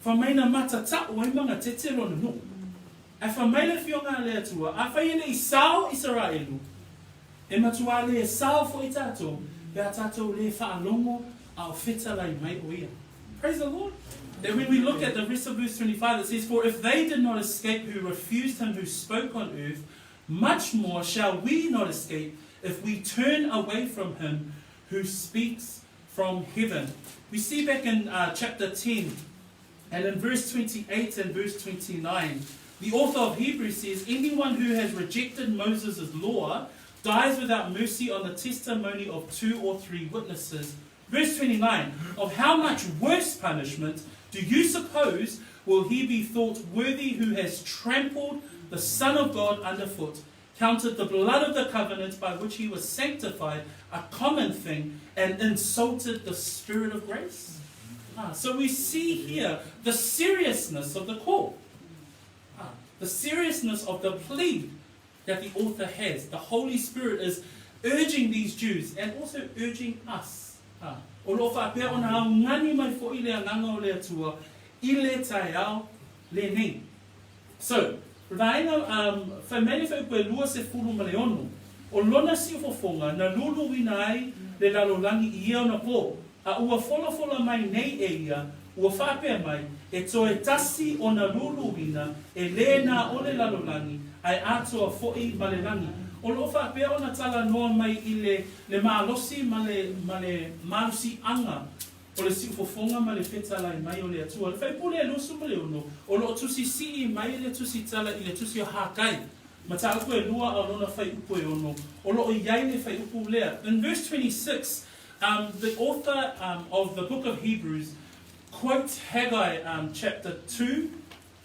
whamai na matata o e manga te te lona no. A whamai le whionga le atua, a whai i sao Israelu, e matua le sao fo i tātou, pe a tātou le whaalongo a o feta lai mai o ia. Praise the Lord. Then when we look at the rest of verse 25, it says, for if they did not escape who refused him who spoke on earth, much more shall we not escape if we turn away from him who speaks from heaven. We see back in chapter 10 and in verse 28 and verse 29, the author of Hebrews says, anyone who has rejected Moses' law dies without mercy on the testimony of 2 or 3 witnesses. Verse 29, of how much worse punishment do you suppose will he be thought worthy who has trampled the Son of God underfoot, counted the blood of the covenant by which he was sanctified a common thing, and insulted the Spirit of grace? So we see here the seriousness of the call, the seriousness of the plea that the author has. The Holy Spirit is urging these Jews and also urging us. O lo whapea o na ngani mai fo i le anganga o le atua, i le tai au le nei. So, Raina, whaimene whai koe lua se furu ma le ono, o lona si fofonga na lulu wina ai le lalolangi i eo na po, a ua fola mai nei e ia, ua whapea mai, e toe tasi o na lulu wina, e le na o le lalolangi, ai atoa fo'i ma le langi. O lo whapea o na tala noa mai i le maalosi ma le maalosi anga o le si fofonga ma le feta lai mai o le atua. Le whaipule e losu ma le ono, o lo tusi si i mai le tusi tala i le tusi o hakai. Ma ta upo e lua a lona whai upo e ono, o lo o iai le whai upo lea. In verse 26, the author of the book of Hebrews quotes Haggai chapter 2,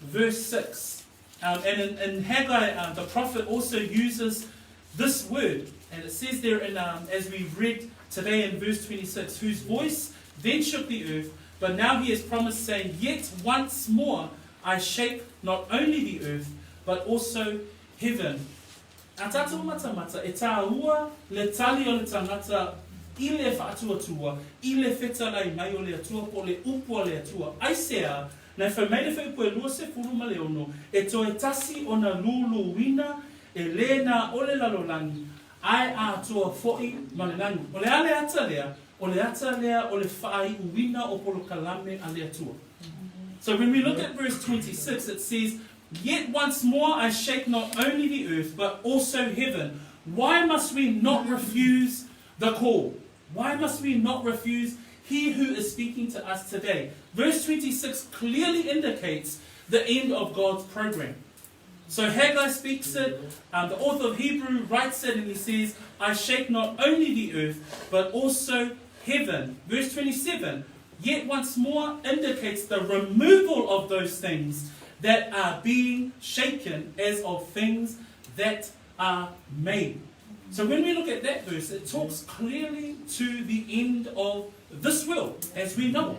verse 6. And in Haggai, the prophet also uses this word, and it says there, in, as we read today in verse 26, whose voice then shook the earth, but now he has promised, saying, yet once more I shake not only the earth, but also heaven. A tātou mata e tā ua le tali o le tangata i le whaatuatua, i le whetalai mai o le atua po le upua le atua. Aisea, nei whaimeile whaipu e lua se furu ma le ono, e toe tasi o na lulu wina, e le na o le lalolangi, ai a toa fo'i ma le langi. O le ale ata lea, o le whai uwina o polo kalame a le atua. So when we look at verse 26, it says, yet once more I shake not only the earth, but also heaven. Why must we not refuse the call? Why must we not refuse he who is speaking to us today? Verse 26 clearly indicates the end of God's program. So Haggai speaks it, the author of Hebrew writes it, and he says, I shake not only the earth, but also heaven. Verse 27, yet once more indicates the removal of those things that are being shaken as of things that are made. So when we look at that verse, it talks clearly to the end of this world, as we know.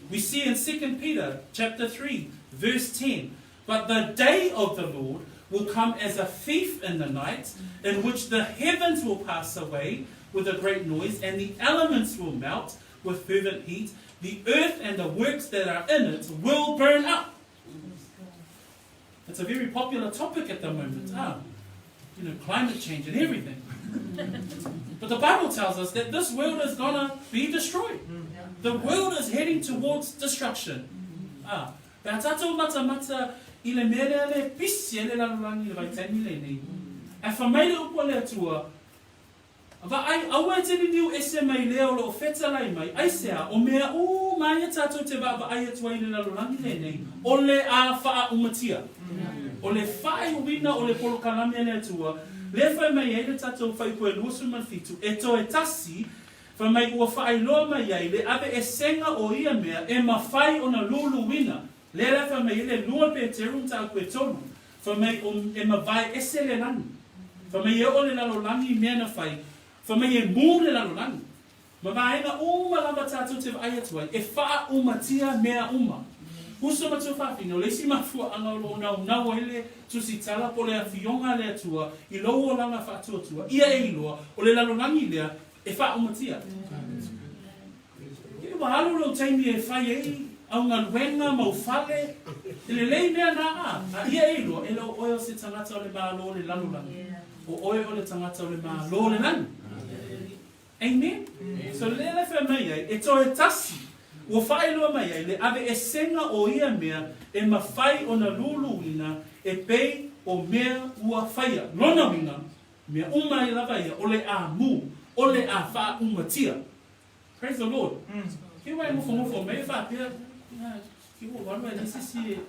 We see in 2 Peter chapter 3, verse 10, but the day of the Lord will come as a thief in the night, in which the heavens will pass away with a great noise, and the elements will melt with fervent heat. The earth and the works that are in it will burn up. It's a very popular topic at the moment. Climate change and everything. But the Bible tells us that this world is going to be destroyed. The world is heading towards destruction. I le mea le pisi e le lalulangi le vaitani le nei. E whamaile upo le atua. Wa ai aua e tini niu ese mai leo lo o feta lai mai. Aisea, o mea o mai e tātou te wa ai atua I le lalulangi le nei. O le a wha umatia. O le whai uwina o le polo kalame le atua. Le whai mai e le tātou whai koe luosu man fitu. E to e tasi, Whamai ua whaailoa mai ai, le ave e senga o ia mea, e mawhai o na lulu wina. Le la whamai le lua pe te runta a koe tonu. Whamai e mawai e se le langi. Whamai e o le lalo langi mea na whai. Whamai e mū le lalo langi. Mawai na uma lava tātou te vai atuai, e wha umatia mea uma. Uso ma tu whawhino, le si mafua anga o nau ele, tu si tala po le a fionga le atua, I lou o langa whaatua tua, ia e iloa, o le lalo langi lea, e wha umatia. Ia mahalo lo taimi e whai ei, au ngā luenga, mau whale, e le lei mea na a ia e iloa, e lau oe o se tangata o le malo le lalo langi, o oe o le tangata o le malo le langi. Amen? So le wha mai ai, e to e tasi, ua whaeloa mai ai, le ave e senga o ia mea, e mawhai o na luluina, e pei o mea ua whaia. Lona winga, mea uma I lava ia, o le a mu, o le a wha umatia. Praise the Lord. Ki wai mufo mei wha pia, ki ua wanua e nisi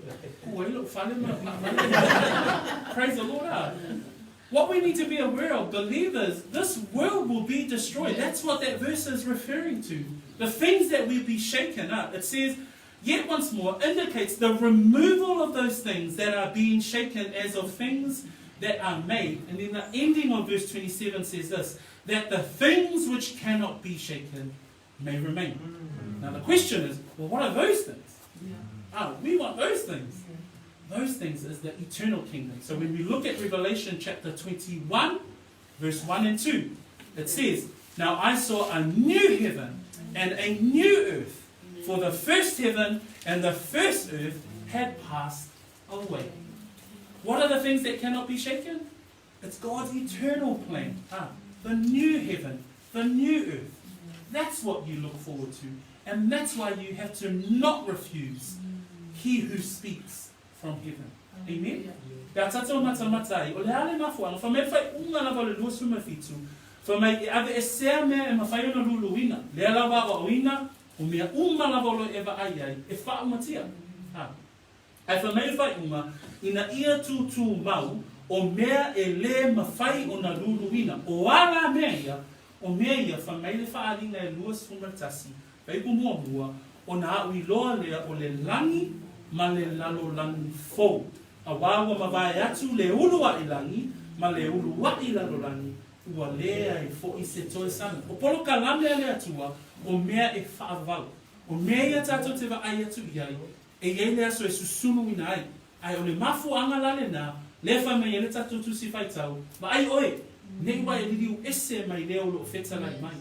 kua ilo whale ma. Praise the Lord. What we need to be aware of, believers, this world will be destroyed. That's what that verse is referring to. The things that will be shaken up. It says, yet once more, indicates the removal of those things that are being shaken as of things that are made. And then the ending of verse 27 says this, that the things which cannot be shaken may remain. Now the question is, well, what are those things? We want those things. Those things is the eternal kingdom. So when we look at Revelation chapter 21, verse 1 and 2, it says, now I saw a new heaven and a new earth, for the first heaven and the first earth had passed away. What are the things that cannot be shaken? It's God's eternal plan. The new heaven, the new earth. That's what you look forward to. And that's why you have to not refuse he who speaks from heaven. Amen? Pea tatou mata-matai, o le ale mafuanga, whamai whai unga lava le lua suma fitu, whamai e ave e sea mea e mawhai ona luluina, le lava o oina, o mea uma lava o lo ewa ai, e wha umatia. Ai whamai whai unga, ina ia tū mau, o mea e le mawhai ona luluina, o ala mea ia, o mea ia whamai le whaaringa e lua suma tasi, whai mua, o na ui loa lea o le langi, ma le lalo langi fou. A wawa mawai atu le ulua I langi, ma le ulua I lalo langi, ua lea e fo I se toe sana. O polo ka lamea le atua, o mea e whaavau. O mea ia tātou te wa ai atu iai, e iei lea so e susunu ina ai. Ai o le mafu anga lale nā, le whamei e le tātou tusi whaitau, ma ai oe, nei wai e liriu ese mai leo lo feta lai mai.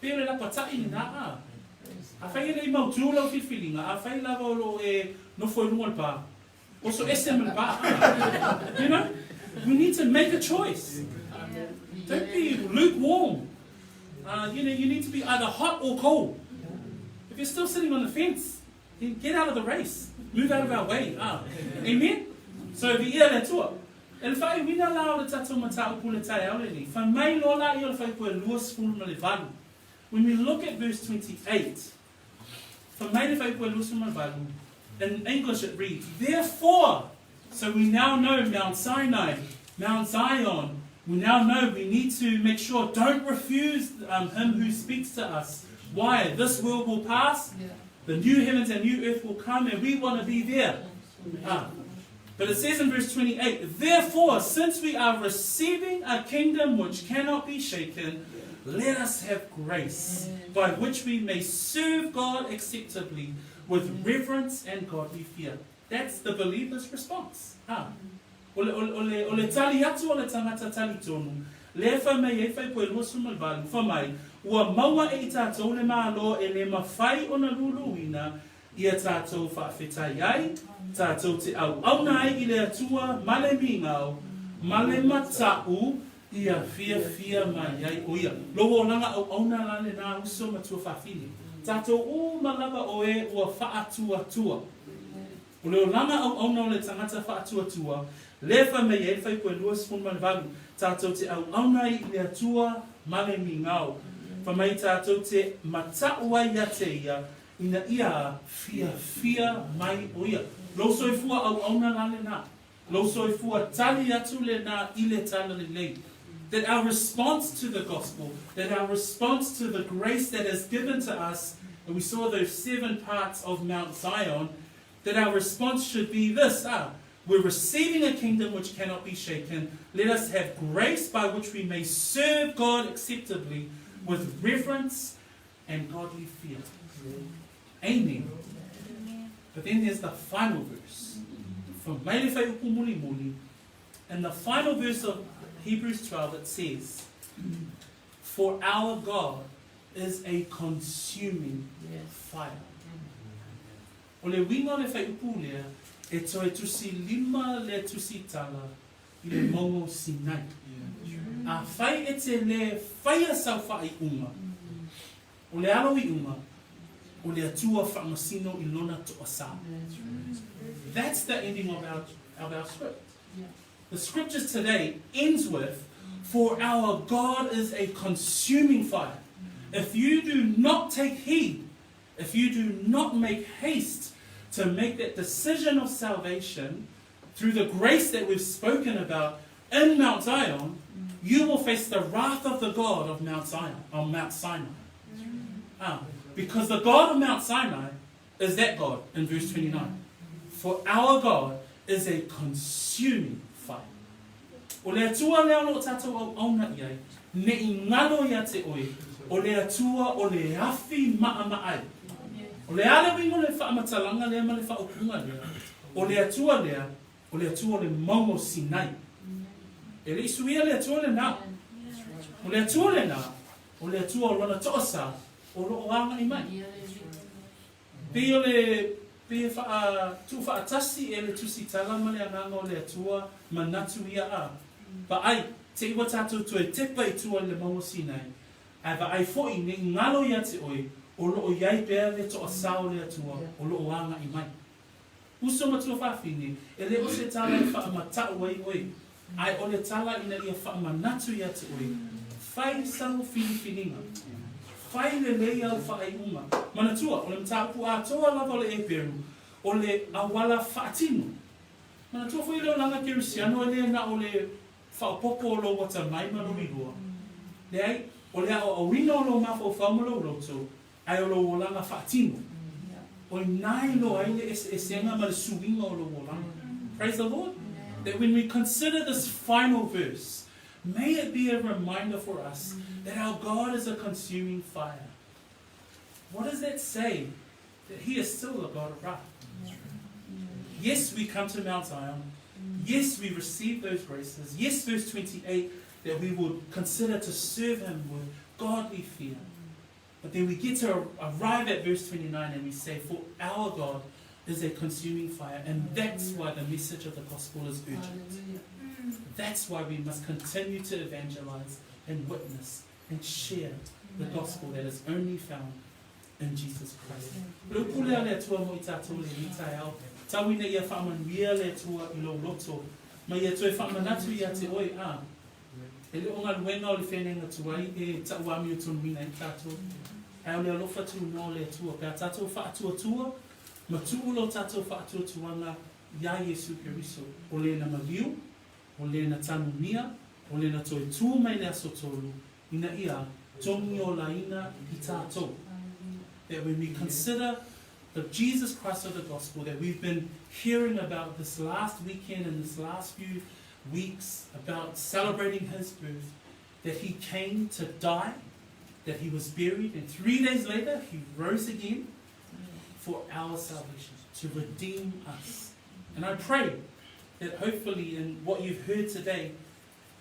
Pere la patai ni nā a. A whai e mau tūlau whiwhiringa, a whai lava o lo e no foi no pa. Also SM pa. You know, we need to make a choice. Don't be lukewarm. You need to be either hot or cold. If you're still sitting on the fence, then get out of the race. Move out of our way. Amen. So vi ia le tua. El fai wina la o le tatou matau pule tai au le ni. Fa mai lo la I o le fai pue luas fulu ma le valu. When we look at verse 28, fa mai le fai pue luas ma le valu. In English it reads, therefore, so we now know Mount Sinai, Mount Zion, we now know we need to make sure, don't refuse him who speaks to us. Why? This world will pass, the new heavens and new earth will come, and we want to be there. But it says in verse 28, therefore, since we are receiving a kingdom which cannot be shaken, let us have grace, by which we may serve God acceptably, with reverence and godly fear. That's the believer's response. O le tali atu o le tangata tali tonu. Le whamei e whai poe losu malvalu. Whamai, ua maua e tātou le mālo e le mawhai o na luluina ia tātou whaafetai ai, tātou te au auna ai I le atua, male mingau, male matau, ia fia mai ai o ia. Loho langa au auna lale nā uso matua whaafini. Tātou o malava o e ua whaatua. O leo langa au auna o le tangata whaatua, le whamei e whai koe luas fun manawalu, tātou te au auna I le atua male mingau. Whamei tātou te mataua ia te ia, ina ia fia mai o ia. Lo soifua au auna lale nā. Lo soifua tali atu le nā I le tala le lei. that our response to the gospel, that our response to the grace that is given to us, and we saw those 7 parts of Mount Zion, that our response should be this. We're receiving a kingdom which cannot be shaken. Let us have grace by which we may serve God acceptably with reverence and godly fear. Amen. But then there's the final verse. From Mailewhai Upu Muli Muli. And the final verse of Hebrews 12, it says, for our God is a consuming fire. O le winga le whai upu lea, e toi tusi 5 le tusi tala, I le mongo Sinai. A whai e te le whaia sau whai unga. O le alo I unga, o le atua whamasino I lona to asa. That's the ending of our script. The scriptures today ends with, for our God is a consuming fire. If you do not take heed, if you do not make haste to make that decision of salvation through the grace that we've spoken about in Mount Zion, you will face the wrath of the God of Mount Sinai. Because the God of Mount Sinai is that God in verse 29. For our God is a consuming fire. O le atua leo lo tatou au auna iai, ne I ngalo ia te oi, o le atua o le afi maai. O le ale wingo le whaamatalanga lea ma le whaopunga lea, o le atua lea, o le atua o le mongo Sinai. E le isuia le atua le nā. O le atua le nā, o le atua o lona toasa, o lo oanga I mai. Pe o le tu whaatasi e le tusi talama le ananga o le atua manatu ia a. Ba ai, te iwa tātou tu e tepa I tua le mongo Sinai. Ai ba ai foi ne ngalo ia te oi, o lo o iai pēr le to asao le atua, o lo oanga I mai. Uso matua whawhine, e le o se tala I whaamatau ai oi. Ai o le tala ina ia whaamanatu ia te oi. Whai sau whiniwhininga. Whai le leia o whaai uma. Manatua, o le mtapu a toa lava le Eperu, o le awala whaatinu. Manatua fwoi leo langa Kerusiano, e le na o le whaopopo o lo wata mai marumirua. Le ai, o le ao awina o lo mawha o whaumalo roto, ai o lo o langa whaatinu. O nai lo ai le esenga ma le suinga o lo o langa. Praise the Lord. That when we consider this final verse, may it be a reminder for us that our God is a consuming fire. What does that say? That He is still a God of wrath. Yes, we come to Mount Zion. Yes, we receive those graces. Yes, verse 28, that we would consider to serve Him with godly fear. But then we get to arrive at verse 29 and we say, for our God is a consuming fire. And that's why the message of the gospel is urgent. That's why we must continue to evangelize and witness and share the gospel that is only found in Jesus Christ. Lupulea le tua mo I tātou le mitai au. Tawina ia whaamanuia le tua I lo loto. Ma ia tue whaamanatu ia te oi a. E le onga luenga o le whenenga tuai e tauami o tonuina I tātou. Ai o le alofa tu no le tua. Pea tātou whaatua tua. Ma tuulo tātou whaatua tuanga ia Yesu Keriso. O le na maviu, o le na tanumia, o le na toi tū mai le asotolu. Ina ia, tongi o laina I tātou. That when we consider the Jesus Christ of the gospel that we've been hearing about this last weekend and this last few weeks, about celebrating His birth, that He came to die, that He was buried, and 3 days later He rose again for our salvation, to redeem us. And I pray that hopefully in what you've heard today,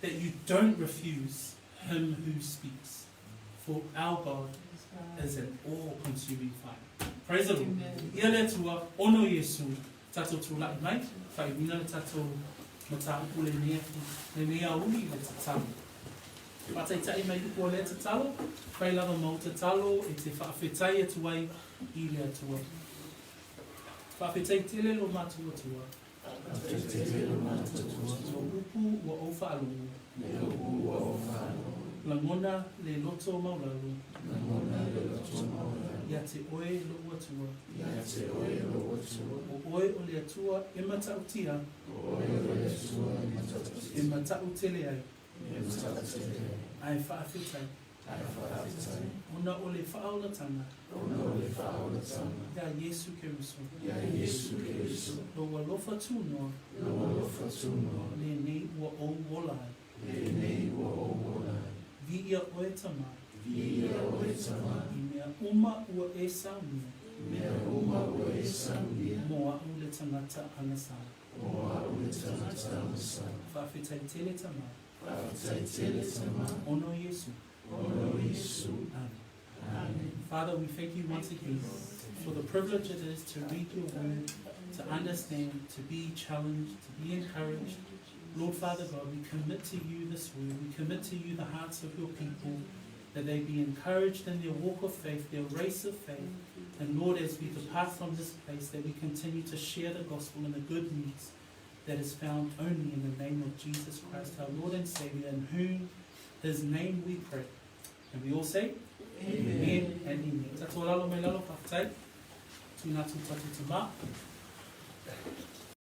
that you don't refuse Him who speaks. For our God is an all-consuming fire. Praise the Lord. Ia le tua, ono Yesu, tatou tula I mai, whai wina le tatou mataupu le nea uli le tatalo. Patai tai mai lupo le tatalo, whai lava mau tatalo, e te whaafetai atuai I le atua. Whaafetai tele lo matua tua. Upu wa ofa alungu. Langona le loto maulalu. Ia te oe lo atua. O oe o le atua e matautia. E matau tele ai. Ai whaafitai. Ona o le whaaulatanga. Ia Yesu Keriso. Lo walofa tūnoa. Le nei ua o wolai. Vi ia oe tama. I mea uma ua e saumia. Moa au le tangata angasā. Whawhitai tele tama. Ono Yesu. Amen. Father, we thank you once again for the privilege it is to read your word, to understand, to be challenged, to be encouraged. Lord Father God, we commit to you this word. We commit to you the hearts of your people, that they be encouraged in their walk of faith, their race of faith. And Lord, as we depart from this place, that we continue to share the gospel and the good news that is found only in the name of Jesus Christ, our Lord and Savior, in whom his name we pray. And we all say, Amen and Amen. That's all I know, my love. Tūnā tūtatu tuma.